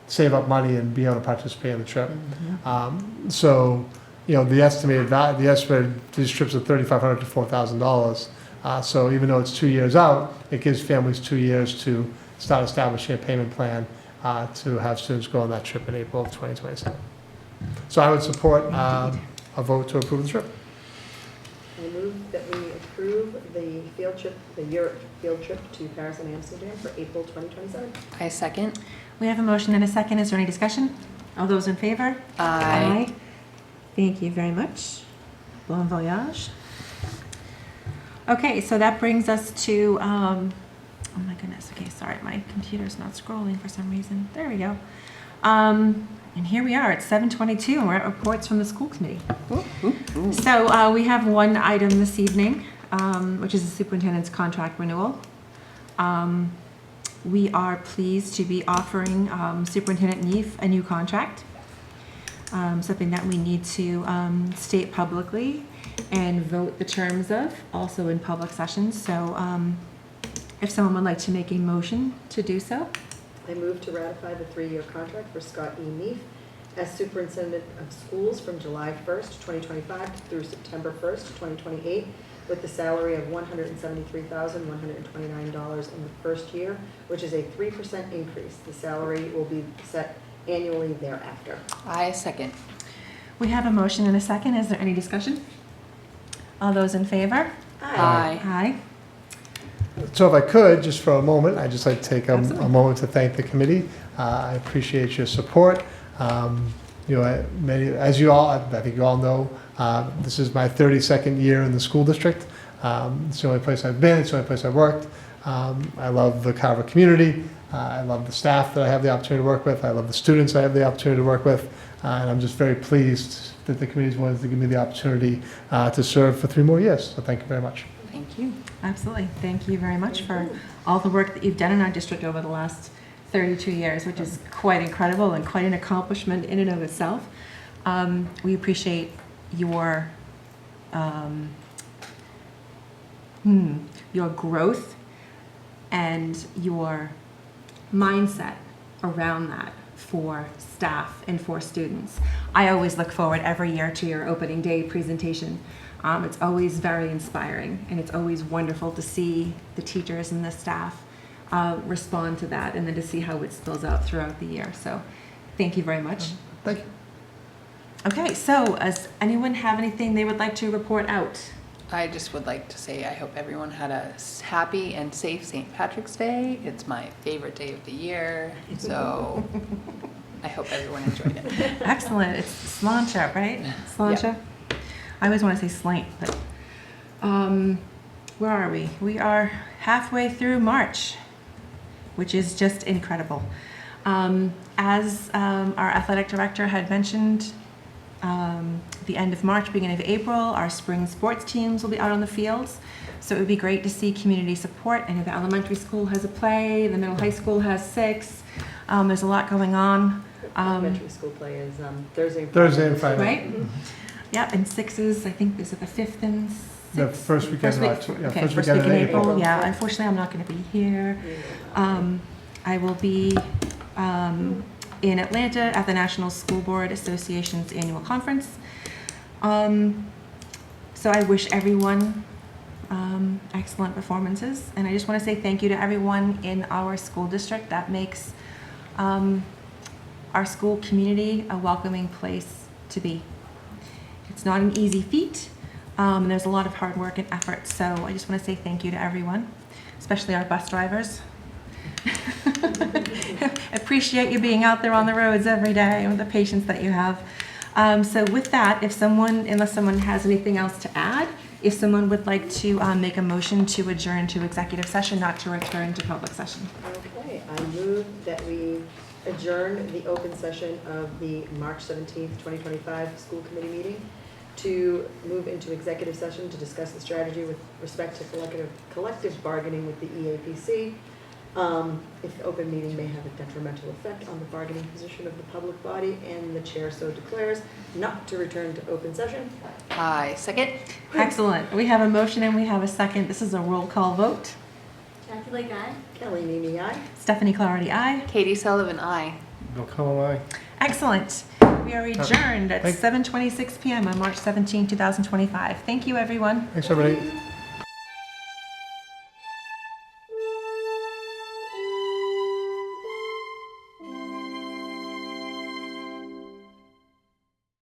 Speaker 3: save up money and be able to participate in the trip. So, the estimated these trips are $3,500 to $4,000. So even though it's 2 years out, it gives families 2 years to start establishing a payment plan to have students go on that trip in April of 2027. So I would support a vote to approve the trip.
Speaker 9: I move that we approve the field trip, the Europe field trip to Paris and Amsterdam for April 2027.
Speaker 5: I second.
Speaker 1: We have a motion and a second. Is there any discussion? All those in favor?
Speaker 5: Aye.
Speaker 1: Thank you very much. Bon voyage. Okay, so that brings us to, oh my goodness, okay, sorry, my computer's not scrolling for some reason. There we go. And here we are at 7:22, and we're at reports from the school committee. So we have one item this evening, which is the superintendent's contract renewal. We are pleased to be offering Superintendent Neef a new contract, something that we need to state publicly and vote the terms of, also in public sessions. So if someone would like to make a motion to do so.
Speaker 9: I move to ratify the 3-year contract for Scott E. Neef as superintendent of schools from July 1st, 2025 through September 1st, 2028, with the salary of $173,129 in the first year, which is a 3% increase. The salary will be set annually thereafter.
Speaker 5: I second.
Speaker 1: We have a motion and a second. Is there any discussion? All those in favor?
Speaker 5: Aye.
Speaker 1: Aye.
Speaker 3: So if I could, just for a moment, I'd just like to take a moment to thank the committee. I appreciate your support. As you all, I think you all know, this is my 32nd year in the school district. It's the only place I've been. It's the only place I've worked. I love the Carver community. I love the staff that I have the opportunity to work with. I love the students I have the opportunity to work with. And I'm just very pleased that the committee's wanted to give me the opportunity to serve for 3 more years. So thank you very much.
Speaker 5: Thank you.
Speaker 1: Absolutely. Thank you very much for all the work that you've done in our district over the last 32 years, which is quite incredible and quite an accomplishment in and of itself. We appreciate your growth and your mindset around that for staff and for students. I always look forward every year to your opening day presentation. It's always very inspiring, and it's always wonderful to see the teachers and the staff respond to that, and then to see how it spills out throughout the year. So thank you very much.
Speaker 3: Thank you.
Speaker 1: Okay, so does anyone have anything they would like to report out?
Speaker 5: I just would like to say I hope everyone had a happy and safe St. Patrick's Day. It's my favorite day of the year, so I hope everyone enjoyed it.
Speaker 1: Excellent. It's sláinte, right? Sláinte? I always want to say slaint, but where are we? We are halfway through March, which is just incredible. As our athletic director had mentioned, the end of March, beginning of April, our spring sports teams will be out on the fields. So it would be great to see community support. I know the elementary school has a play, the middle high school has 6. There's a lot going on.
Speaker 9: Elementary school play is Thursday
Speaker 3: and Friday.
Speaker 1: Right? Yep, and 6s, I think, is it the 5th and 6th?
Speaker 3: The first weekend of March. Yeah,
Speaker 1: Okay, first week in April. Yeah, unfortunately, I'm not going to be here. I will be in Atlanta at the National School Board Association's annual conference. So I wish everyone excellent performances, and I just want to say thank you to everyone in our school district that makes our school community a welcoming place to be. It's not an easy feat, and there's a lot of hard work and effort, so I just want to say thank you to everyone, especially our bus drivers. Appreciate you being out there on the roads every day and the patience that you have. So with that, unless someone has anything else to add, if someone would like to make a motion to adjourn to executive session, not to return to public session.
Speaker 9: Okay, I move that we adjourn the open session of the March 17th, 2025 school committee meeting to move into executive session to discuss the strategy with respect to collective bargaining with the EAPC. If the open meeting may have a detrimental effect on the bargaining position of the public body, and the chair so declares, not to return to open session.
Speaker 5: Aye. Second?
Speaker 1: Excellent. We have a motion and we have a second. This is a roll call vote.
Speaker 7: Jackie Lake, aye.
Speaker 9: Kelly Mimi, aye.
Speaker 1: Stephanie Clarity, aye.
Speaker 5: Katie Sullivan, aye.
Speaker 3: Bill Cullen, aye.
Speaker 1: Excellent. We are adjourned at 7:26 p.m. on March 17, 2025. Thank you, everyone.
Speaker 3: Thanks, everybody.